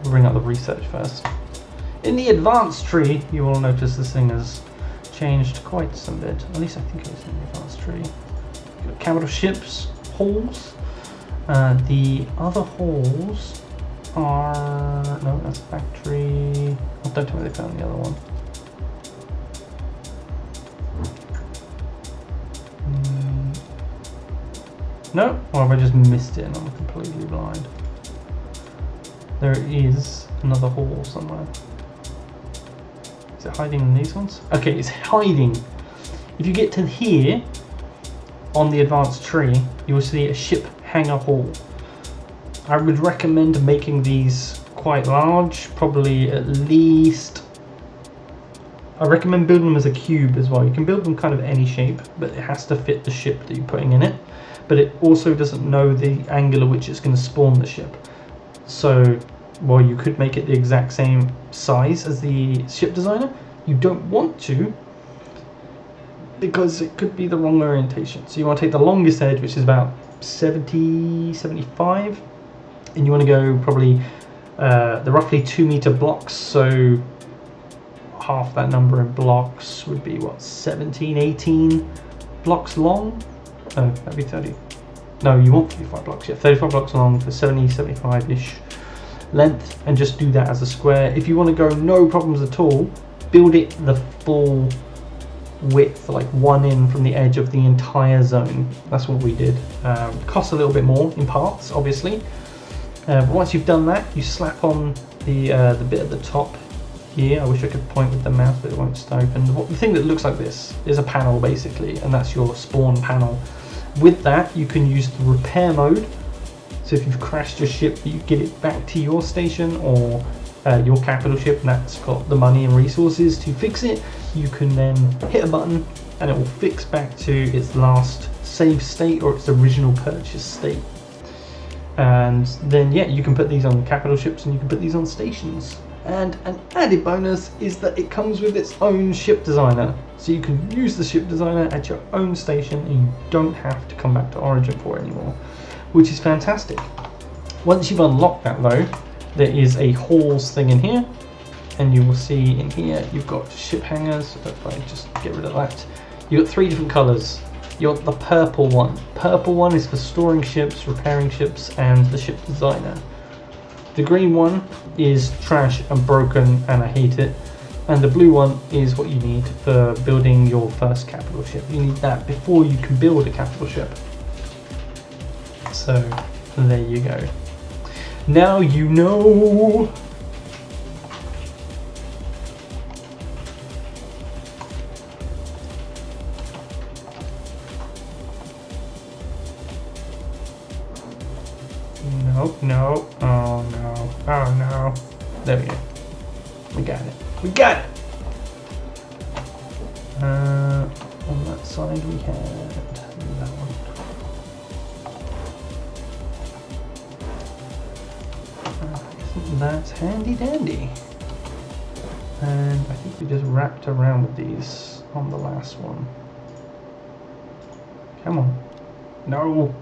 we'll bring up the research first. In the advanced tree, you will notice this thing has changed quite some bit. At least I think it was in the advanced tree. You've got capital ships, halls. The other halls are, no, that's factory. Oh, don't tell me they found the other one. No, or have I just missed it and I'm completely blind? There is another hall somewhere. Is it hiding in these ones? Okay, it's hiding. If you get to here, on the advanced tree, you will see a ship hangar hall. I would recommend making these quite large, probably at least... I recommend building them as a cube as well. You can build them kind of any shape, but it has to fit the ship that you're putting in it. But it also doesn't know the angle at which it's going to spawn the ship. So, while you could make it the exact same size as the ship designer, you don't want to, because it could be the wrong orientation. So you want to take the longest edge, which is about 70, 75, and you want to go probably the roughly 2 meter blocks, so half that number in blocks would be what, 17, 18 blocks long? No, that'd be 30. No, you want 35 blocks, yeah, 35 blocks long for 70, 75-ish length, and just do that as a square. If you want to go no problems at all, build it the full width, like 1 in from the edge of the entire zone. That's what we did. Costs a little bit more in parts, obviously. But once you've done that, you slap on the bit at the top here. I wish I could point with the mouse, but it won't stay open. The thing that looks like this is a panel, basically, and that's your spawn panel. With that, you can use the repair mode. So if you've crashed your ship, you get it back to your station or your capital ship, and that's got the money and resources to fix it, you can then hit a button and it will fix back to its last save state or its original purchase state. And then, yeah, you can put these on capital ships and you can put these on stations. And an added bonus is that it comes with its own ship designer. So you can use the ship designer at your own station and you don't have to come back to Origin for it anymore, which is fantastic. Once you've unlocked that though, there is a halls thing in here, and you will see in here you've got ship hangars. If I just get rid of that, you've got 3 different colours. You've got the purple one. Purple one is for storing ships, repairing ships, and the ship designer. The green one is trash and broken and I hate it. And the blue one is what you need for building your first capital ship. You need that before you can build a capital ship. So there you go. Now you know. No, oh no, oh no. There we go. We got it. We got it! On that side we had that one. Isn't that handy dandy? And I think we just wrapped around with these on the last one. Come on. No!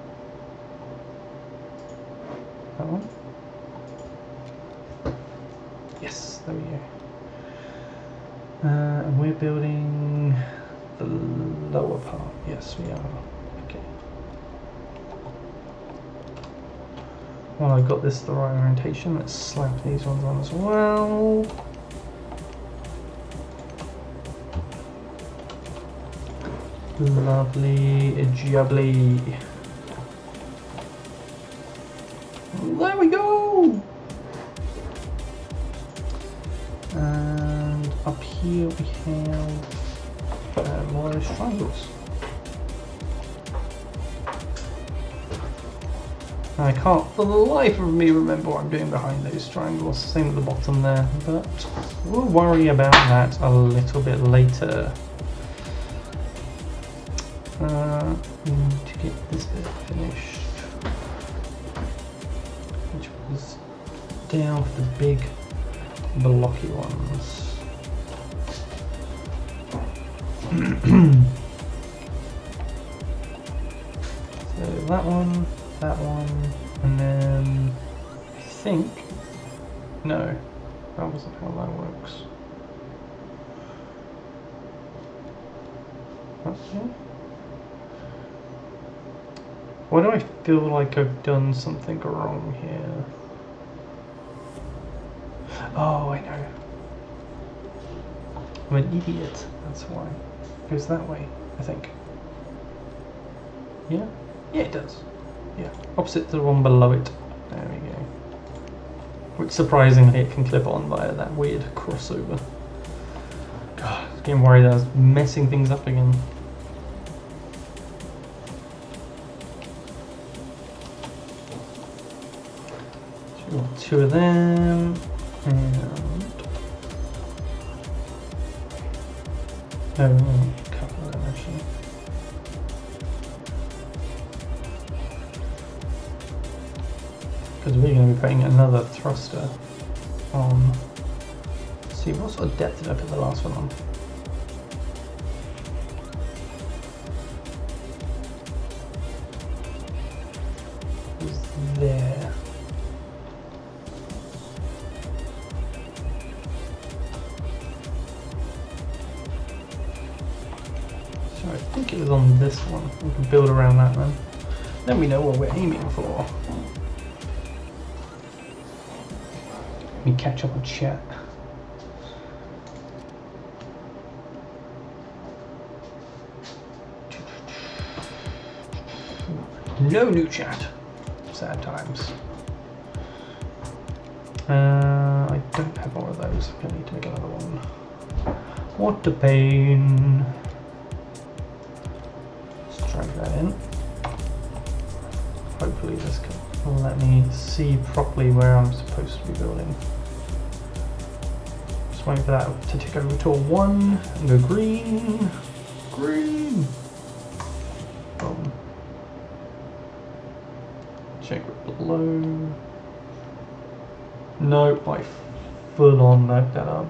That one? Yes, there we go. And we're building the lower part. Yes, we are. Okay. Well, I've got this the right orientation. Let's slap these ones on as well. Lovely, jubbly. There we go! And up here we have more of those triangles. I can't for the life of me remember what I'm doing behind those triangles. Same at the bottom there, but we'll worry about that a little bit later. We need to get this bit finished. clear off the big blocky ones. So that one, and then I think, no, that wasn't how that works. Okay. Why do I feel like I've done something wrong here? Oh, I know. I'm an idiot, that's why. It goes that way, I think. Yeah? Yeah, it does. Yeah, opposite to the one below it. There we go. Which surprisingly it can clip on via that weird crossover. God, I was getting worried that I was messing things up again. Two of them, and a couple of them actually. Because we're going to be putting another thruster on. Let's see, what sort of depth did I put the last one on? It was there. So I think it was on this one. We can build around that then. Then we know what we're aiming for. Let me catch up on chat. No new chat. Sad times. I don't have one of those. I'm gonna need to make another one. What a pain. Let's drag that in. Hopefully this can let me see properly where I'm supposed to be building. Just waiting for that to tick over to a 1 and go green. Green. Boom. Check it below. Nope, I full on knocked that up.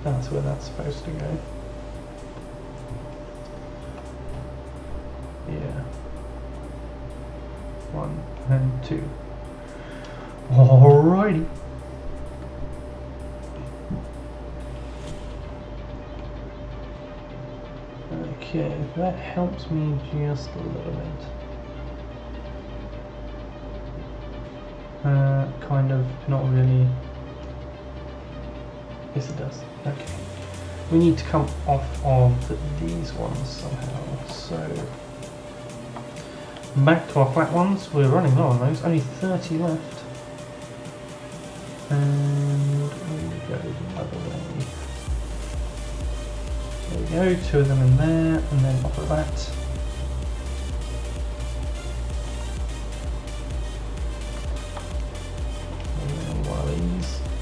That's where that's supposed to go. Yeah. 1 and 2. Alrighty. Okay, that helps me just a little bit. Kind of, not really. Yes, it does. Okay. We need to come off of these ones somehow. So, back to our flat ones. We're running low on those. Only 30 left. And we go the other way. There we go. 2 of them in there, and then off of that.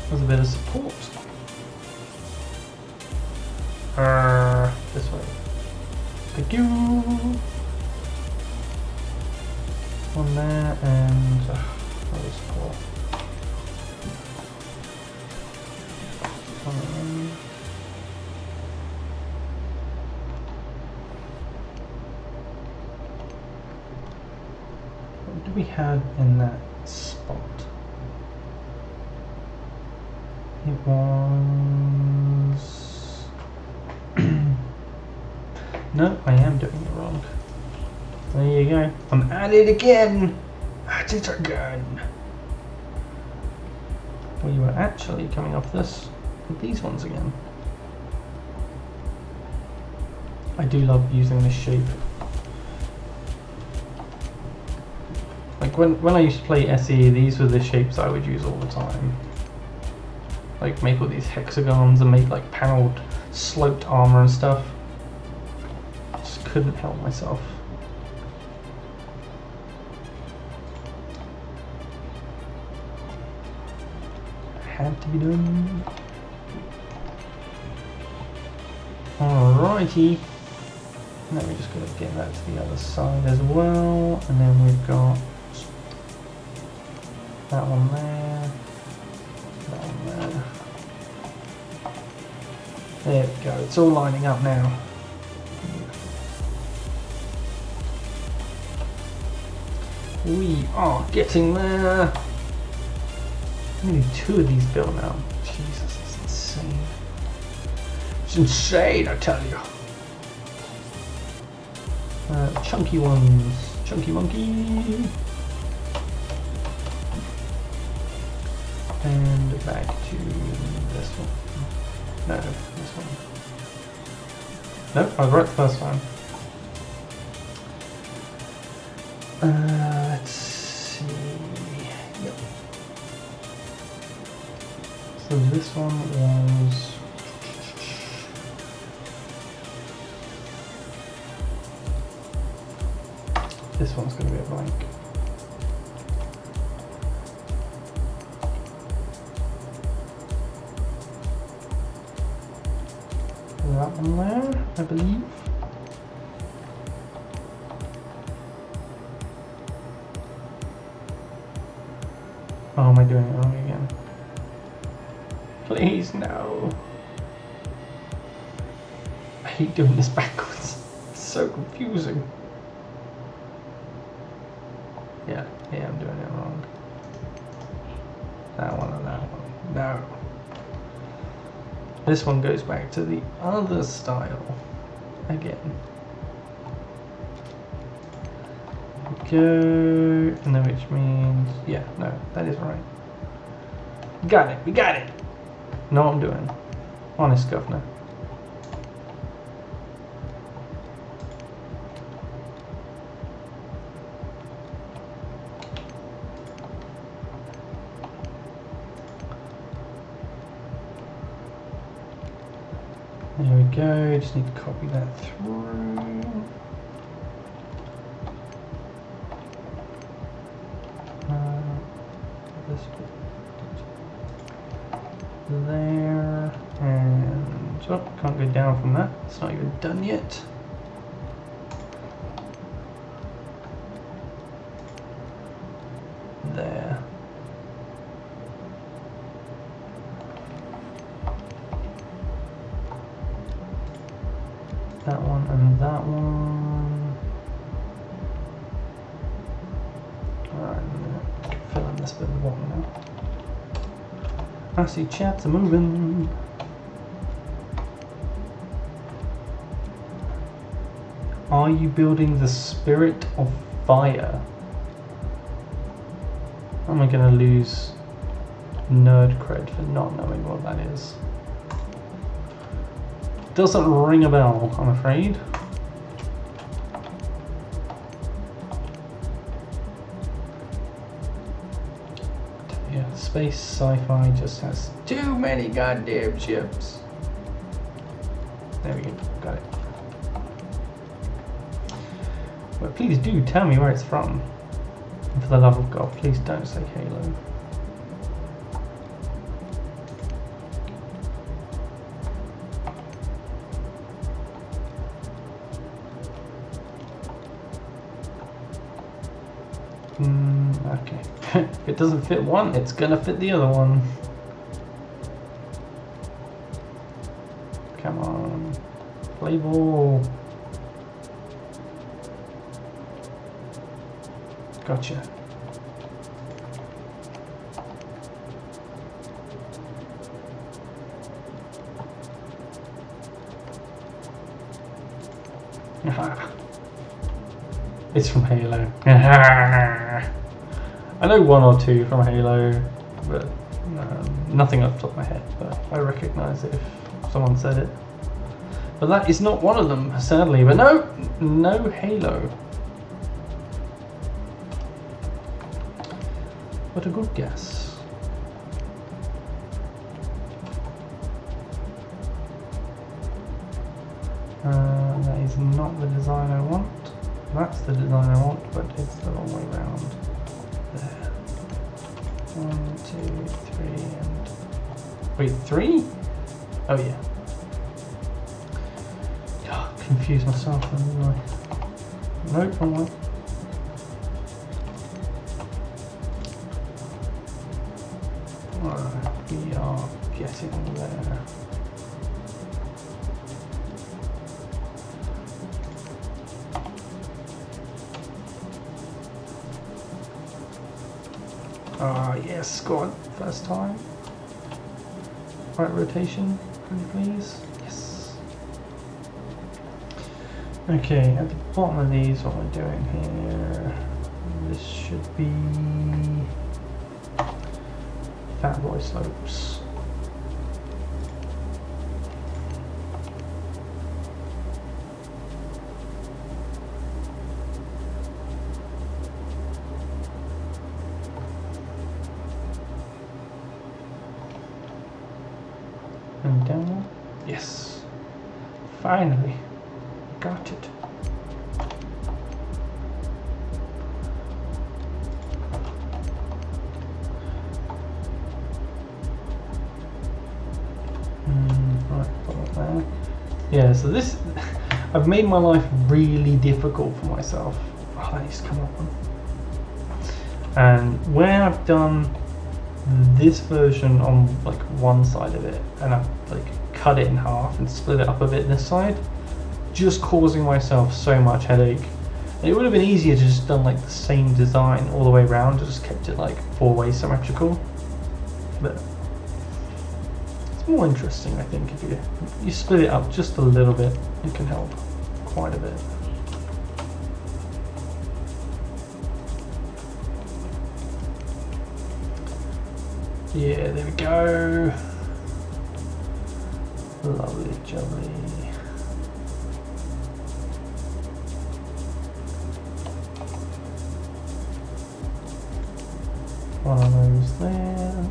There's a bit of support. This way. Thank you. One there and another support. What do we have in that spot? It was... No, I am doing it wrong. There you go. I'm at it again! At it again! We were actually coming off this with these ones again. I do love using this shape. Like when I used to play SE, these were the shapes I would use all the time. Like make all these hexagons and make like paneled sloped armor and stuff. Just couldn't help myself. Had to be done. Alrighty. And then we're just going to get that to the other side as well. And then we've got that one there. That one there. There we go. It's all lining up now. We are getting there. Only 2 of these built now. Jesus, it's insane. It's insane, I tell you. Chunky ones. Chunky monkey. And back to this one. No, this one. Nope, I was right the first time. Let's see. Yep. So this one was. This one's going to be a blank. That one there, I believe. Oh, am I doing it wrong again? Please, no. I hate doing this backwards. It's so confusing. Yeah, I'm doing it wrong. That one and that one. No. This one goes back to the other style again. Go, and then which means, yeah, no, that is right. Got it, we got it. Know what I'm doing. Honest governor. There we go, just need to copy that through. This bit there, and oh, can't go down from that, it's not even done yet. There. That one and that one. Alright, I'm gonna fill in this bit of water now. I see chats are moving. Are you building the Spirit of Fire? Am I gonna lose nerd cred for not knowing what that is? Doesn't ring a bell, I'm afraid. Yeah, space sci-fi just has too many goddamn ships. There we go, got it. But please do tell me where it's from. And for the love of God, please don't say Halo. Okay. If it doesn't fit one, it's gonna fit the other one. Come on. Play ball. Gotcha. It's from Halo. I know one or two from Halo, but nothing off the top of my head, but I recognise it if someone said it. But that is not one of them, sadly. But no Halo. What a good guess. That is not the design I want. That's the design I want, but it's the wrong way round. There. 1, 2, 3, and... Wait, 3? Oh yeah. Oh, confuse myself anyway. Nope, wrong one. Alright, we are getting there. Yes, go on, first time. Right rotation, pretty please. Yes. Okay, at the bottom of these, what we're doing here, this should be fat boy slopes. And down. Yes. Finally. Got it. Right, follow that. Yeah, so this, I've made my life really difficult for myself. Oh, that needs to come up. And where I've done this version on like one side of it and I've like cut it in half and split it up a bit this side, just causing myself so much headache. And it would have been easier to just done like the same design all the way around, just kept it like 4-way symmetrical, but it's more interesting I think if you split it up just a little bit. It can help quite a bit. Yeah, there we go. Lovely jubbly. One of those there.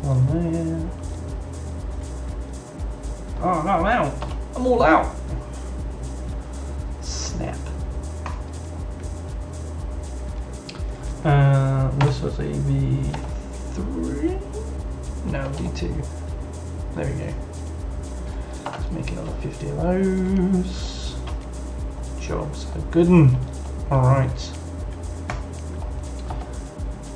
One there. Oh no, I'm out. I'm all out. Snap. This was a V3? No, V2. There we go. Let's make another 50 of those. Jobs are good. Alright.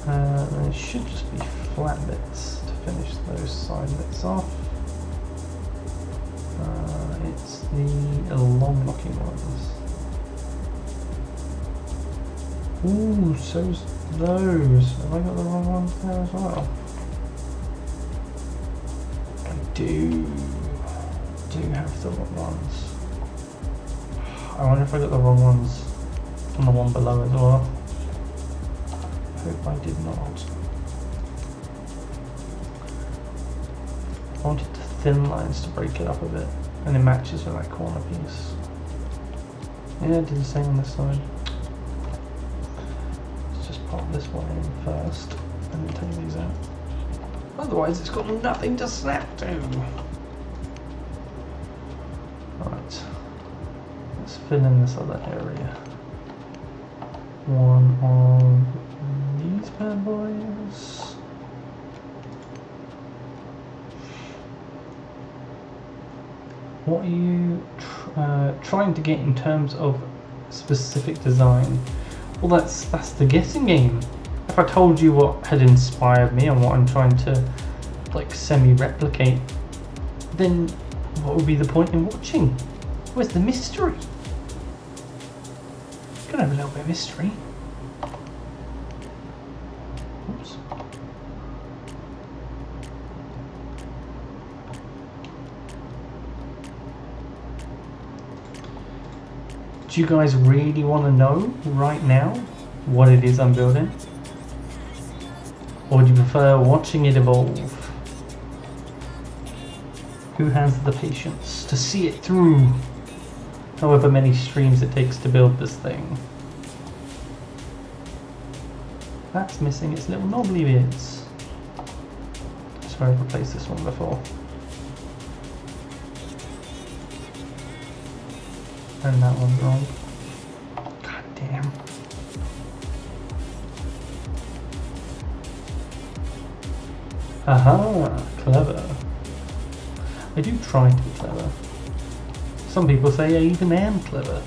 There should just be flat bits to finish those side bits off. It's the long locking ones. Ooh, so's those. Have I got the wrong ones there as well? I do have the wrong ones. I wonder if I got the wrong ones on the one below as well. I hope I did not. I wanted the thin lines to break it up a bit, and it matches with that corner piece. Yeah, I did the same on this side. Pop this one in first and then take these out. Otherwise it's got nothing to snap to. Right. Let's fill in this other area. One of these bad boys. What are you trying to get in terms of specific design? Well, that's the guessing game. If I told you what had inspired me and what I'm trying to like semi-replicate, then what would be the point in watching? Where's the mystery? Gotta have a little bit of mystery. Oops. Do you guys really want to know right now what it is I'm building? Or do you prefer watching it evolve? Who has the patience to see it through however many streams it takes to build this thing? That's missing its little knobbly bits. I swear I've replaced this one before. And that one's wrong. God damn. Aha, clever. I do try to be clever. Some people say I even am clever.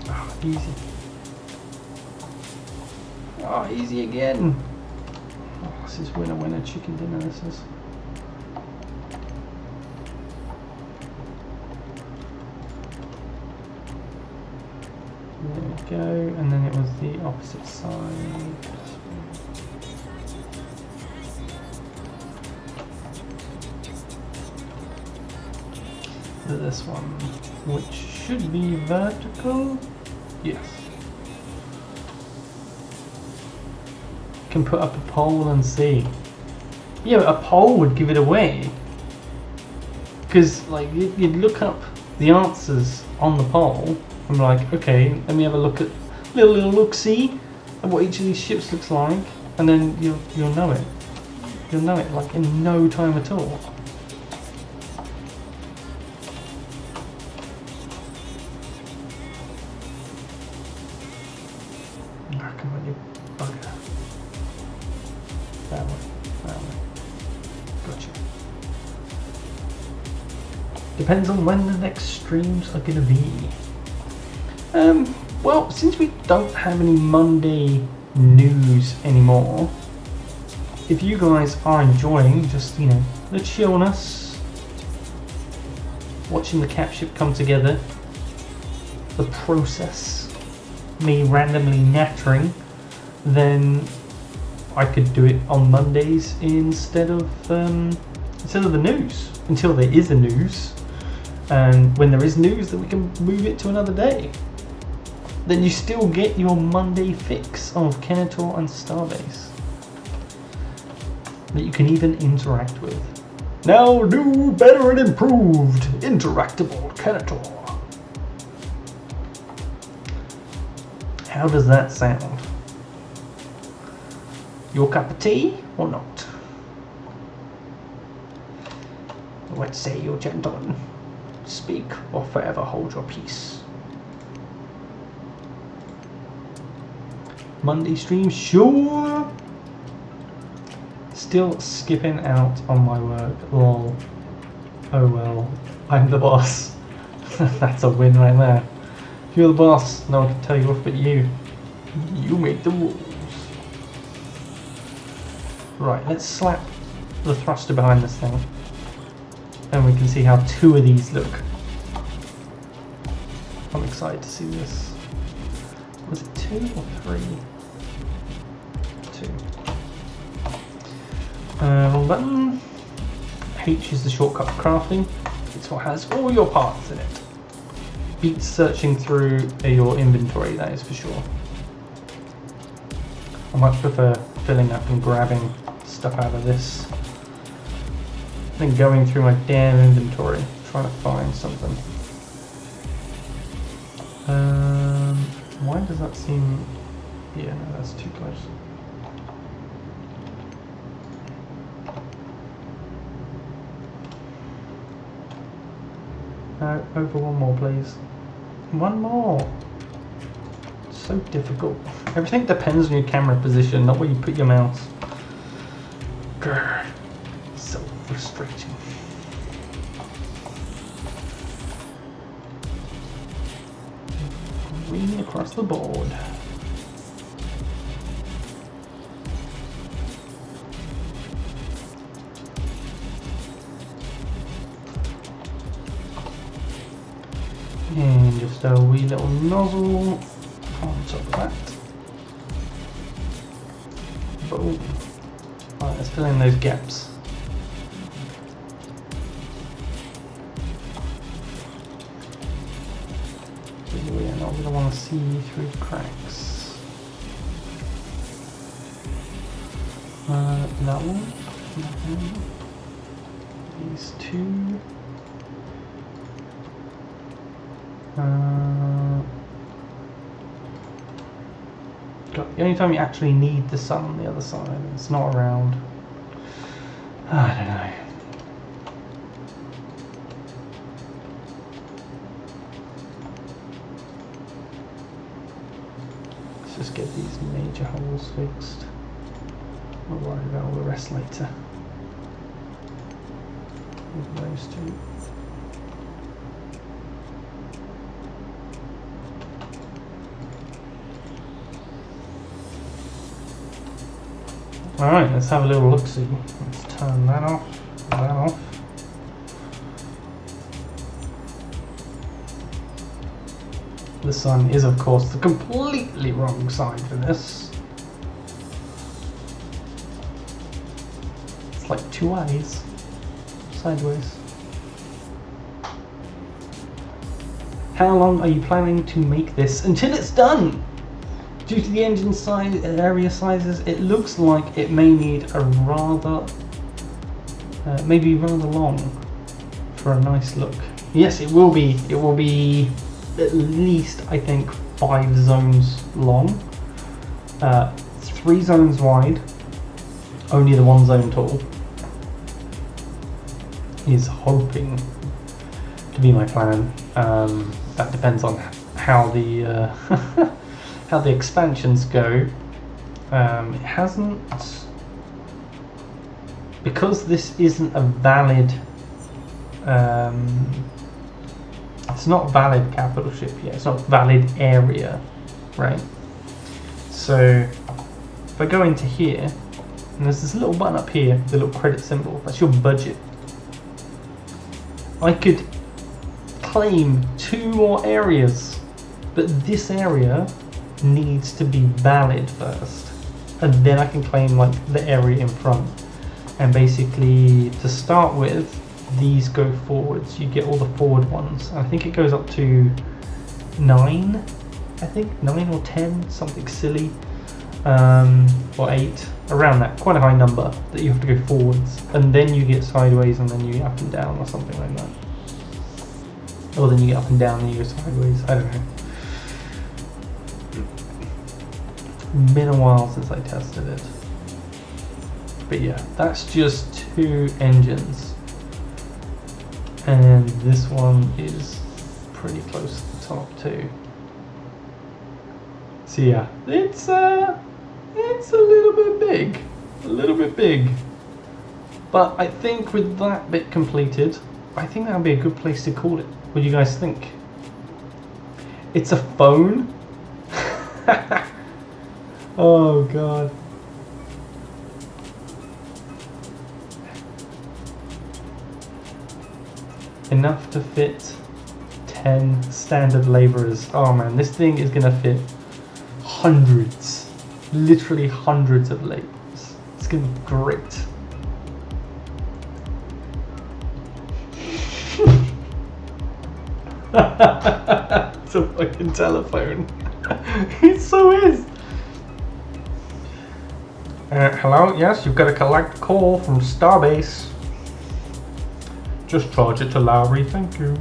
Oh, easy. Oh, easy again. Oh, this is winner chicken dinner, this is. There we go, and then it was the opposite side. This one, which should be vertical. Yes. Can put up a poll and see. Yeah, but a poll would give it away. Because like you'd look up the answers on the poll. I'm like, okay, let me have a look at little look-see at what each of these ships looks like, and then you'll know it. You'll know it like in no time at all. Ah, come on, you bugger. That way. Gotcha. Depends on when the next streams are gonna be. Well, since we don't have any Monday news anymore, if you guys are enjoying just, you know, the chillness, watching the cap ship come together, the process, me randomly nattering, then I could do it on Mondays instead of the news, until there is a news. And when there is news, then we can move it to another day. Then you still get your Monday fix of Kenetor and Starbase that you can even interact with. Now new, better and improved, interactable Kenetor. How does that sound? Your cup of tea or not? What say you, gentlemen? Speak or forever hold your peace. Monday stream, sure. Still skipping out on my work, lol. Oh well, I'm the boss. That's a win right there. If you're the boss, no one can tell you off but you. You make the rules. Right, let's slap the thruster behind this thing. And we can see how two of these look. I'm excited to see this. Was it 2 or 3? 2. Wrong button. H is the shortcut for crafting. It's what has all your parts in it. Beats searching through your inventory, that is for sure. I much prefer filling up and grabbing stuff out of this than going through my damn inventory trying to find something. Why does that seem... Yeah, no, that's too close. Over one more, please. One more! So difficult. Everything depends on your camera position, not where you put your mouse. Grr. So frustrating. Green across the board. And just a wee little nozzle on top of that. Boom. Right, let's fill in those gaps. We're not going to want to see through cracks. That one. These two. God, the only time you actually need the sun on the other side, it's not around. I don't know. just get these major holes fixed. We'll worry about all the rest later. With those two. Alright, let's have a little look-see. Let's turn that off, that off. The sun is, of course, the completely wrong side for this. It's like two eyes, sideways. How long are you planning to make this until it's done? Due to the engine size, area sizes, it looks like it may need a rather, maybe rather long for a nice look. Yes, it will be. It will be at least, I think, 5 zones long, 3 zones wide. Only the 1 zone tall is hoping to be my plan. That depends on how the how the expansions go. It hasn't, because this isn't a valid, it's not valid capital ship yet, it's not valid area, right? So if I go into here, and there's this little button up here, the little credit symbol, that's your budget. I could claim 2 more areas, but this area needs to be valid first, and then I can claim like the area in front. And basically, to start with, these go forwards. You get all the forward ones. I think it goes up to 9. I think 9 or 10, something silly, or 8, around that. Quite a high number that you have to go forwards, and then you get sideways, and then you get up and down, or something like that. Or then you get up and down, and you go sideways. I don't know. Been a while since I tested it, but yeah, that's just 2 engines, and this one is pretty close to the top too. So yeah, it's a little bit big, but I think with that bit completed, I think that would be a good place to call it. What do you guys think? It's a phone. Oh god. Enough to fit 10 standard laborers. Oh man, this thing is gonna fit hundreds, literally hundreds of laborers. It's gonna be great. It's a fucking telephone. It so is. Hello, yes, you've got a collect call from Starbase. Just charge it to Lowry, thank you.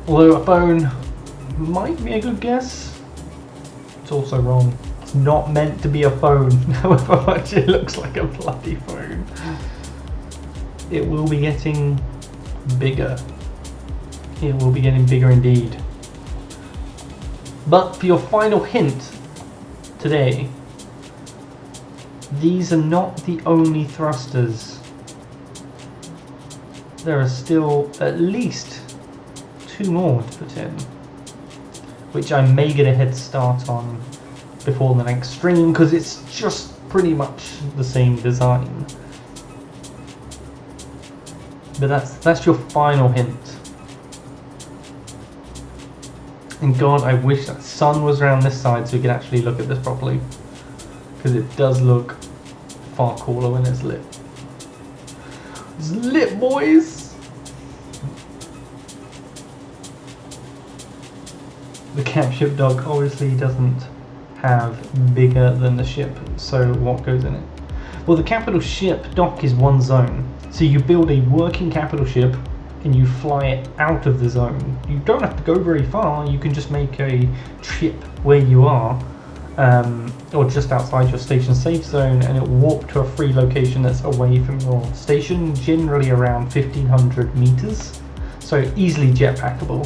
Although a phone might be a good guess, it's also wrong. It's not meant to be a phone, however much it looks like a bloody phone. It will be getting bigger. It will be getting bigger indeed. But for your final hint today, these are not the only thrusters. There are still at least 2 more to put in, which I may get a head start on before the next stream, because it's just pretty much the same design. But that's your final hint. And God, I wish that sun was around this side so we could actually look at this properly, because it does look far cooler when it's lit. It's lit, boys! The capship dock obviously doesn't have bigger than the ship, so what goes in it? Well, the capital ship dock is 1 zone, so you build a working capital ship and you fly it out of the zone. You don't have to go very far, you can just make a trip where you are, or just outside your station safe zone, and it will warp to a free location that's away from your station, generally around 1500 meters, so easily jetpackable.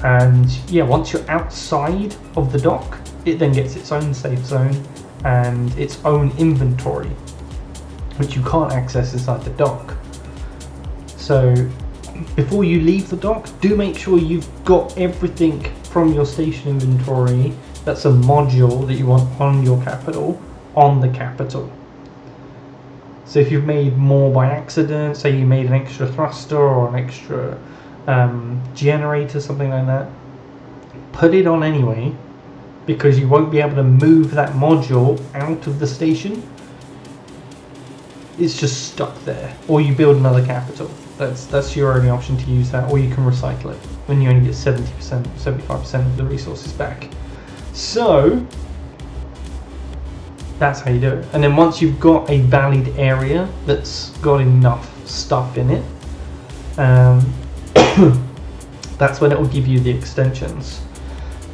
And yeah, once you're outside of the dock, it then gets its own safe zone and its own inventory, which you can't access inside the dock. So before you leave the dock, do make sure you've got everything from your station inventory that's a module that you want on your capital on the capital. So if you've made more by accident, say you made an extra thruster or an extra generator, something like that, put it on anyway, because you won't be able to move that module out of the station. It's just stuck there. Or you build another capital. That's your only option to use that, or you can recycle it when you only get 70%, 75% of the resources back. So that's how you do it. And then once you've got a valid area that's got enough stuff in it, that's when it will give you the extensions.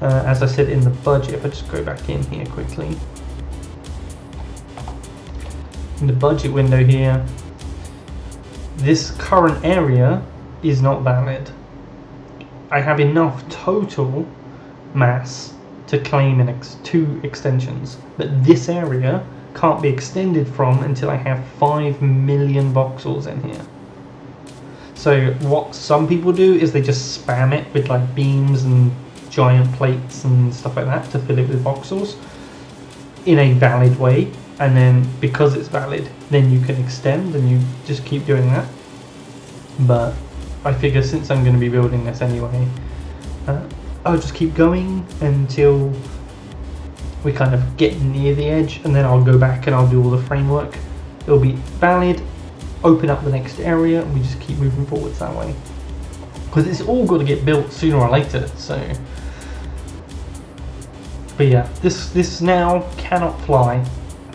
As I said in the budget, if I just go back in here quickly, in the budget window here, this current area is not valid. I have enough total mass to claim two extensions, but this area can't be extended from until I have 5 million voxels in here. So what some people do is they just spam it with like beams and giant plates and stuff like that to fill it with voxels in a valid way, and then because it's valid, then you can extend and you just keep doing that. But I figure since I'm going to be building this anyway, I'll just keep going until we kind of get near the edge, and then I'll go back and I'll do all the framework. It'll be valid, open up the next area, and we just keep moving forwards that way. Because it's all got to get built sooner or later, so... But yeah, this now cannot fly.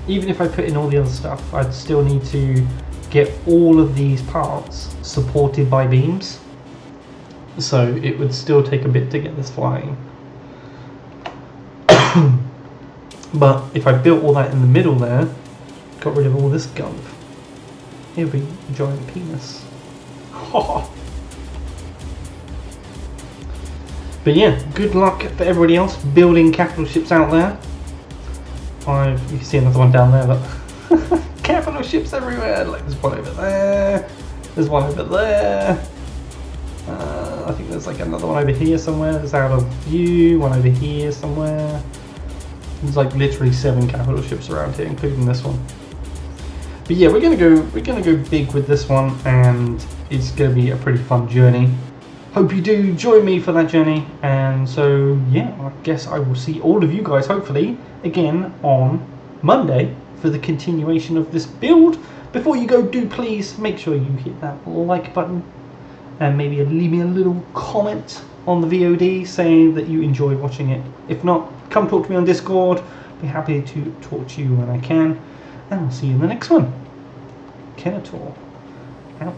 Even if I put in all the other stuff, I'd still need to get all of these parts supported by beams. So it would still take a bit to get this flying. But if I built all that in the middle there, got rid of all this gunk, it would be a giant penis. But yeah, good luck for everybody else building capital ships out there. You can see another one down there, but capital ships everywhere. Like there's one over there, there's one over there. I think there's like another one over here somewhere that's out of view, one over here somewhere. There's like literally 7 capital ships around here, including this one. But yeah, we're gonna go big with this one, and it's gonna be a pretty fun journey. Hope you do join me for that journey, and so yeah, I guess I will see all of you guys hopefully again on Monday for the continuation of this build. Before you go, do please make sure you hit that like button and maybe leave me a little comment on the VOD saying that you enjoy watching it. If not, come talk to me on Discord. Be happy to talk to you when I can, and I'll see you in the next one. Kenetor out.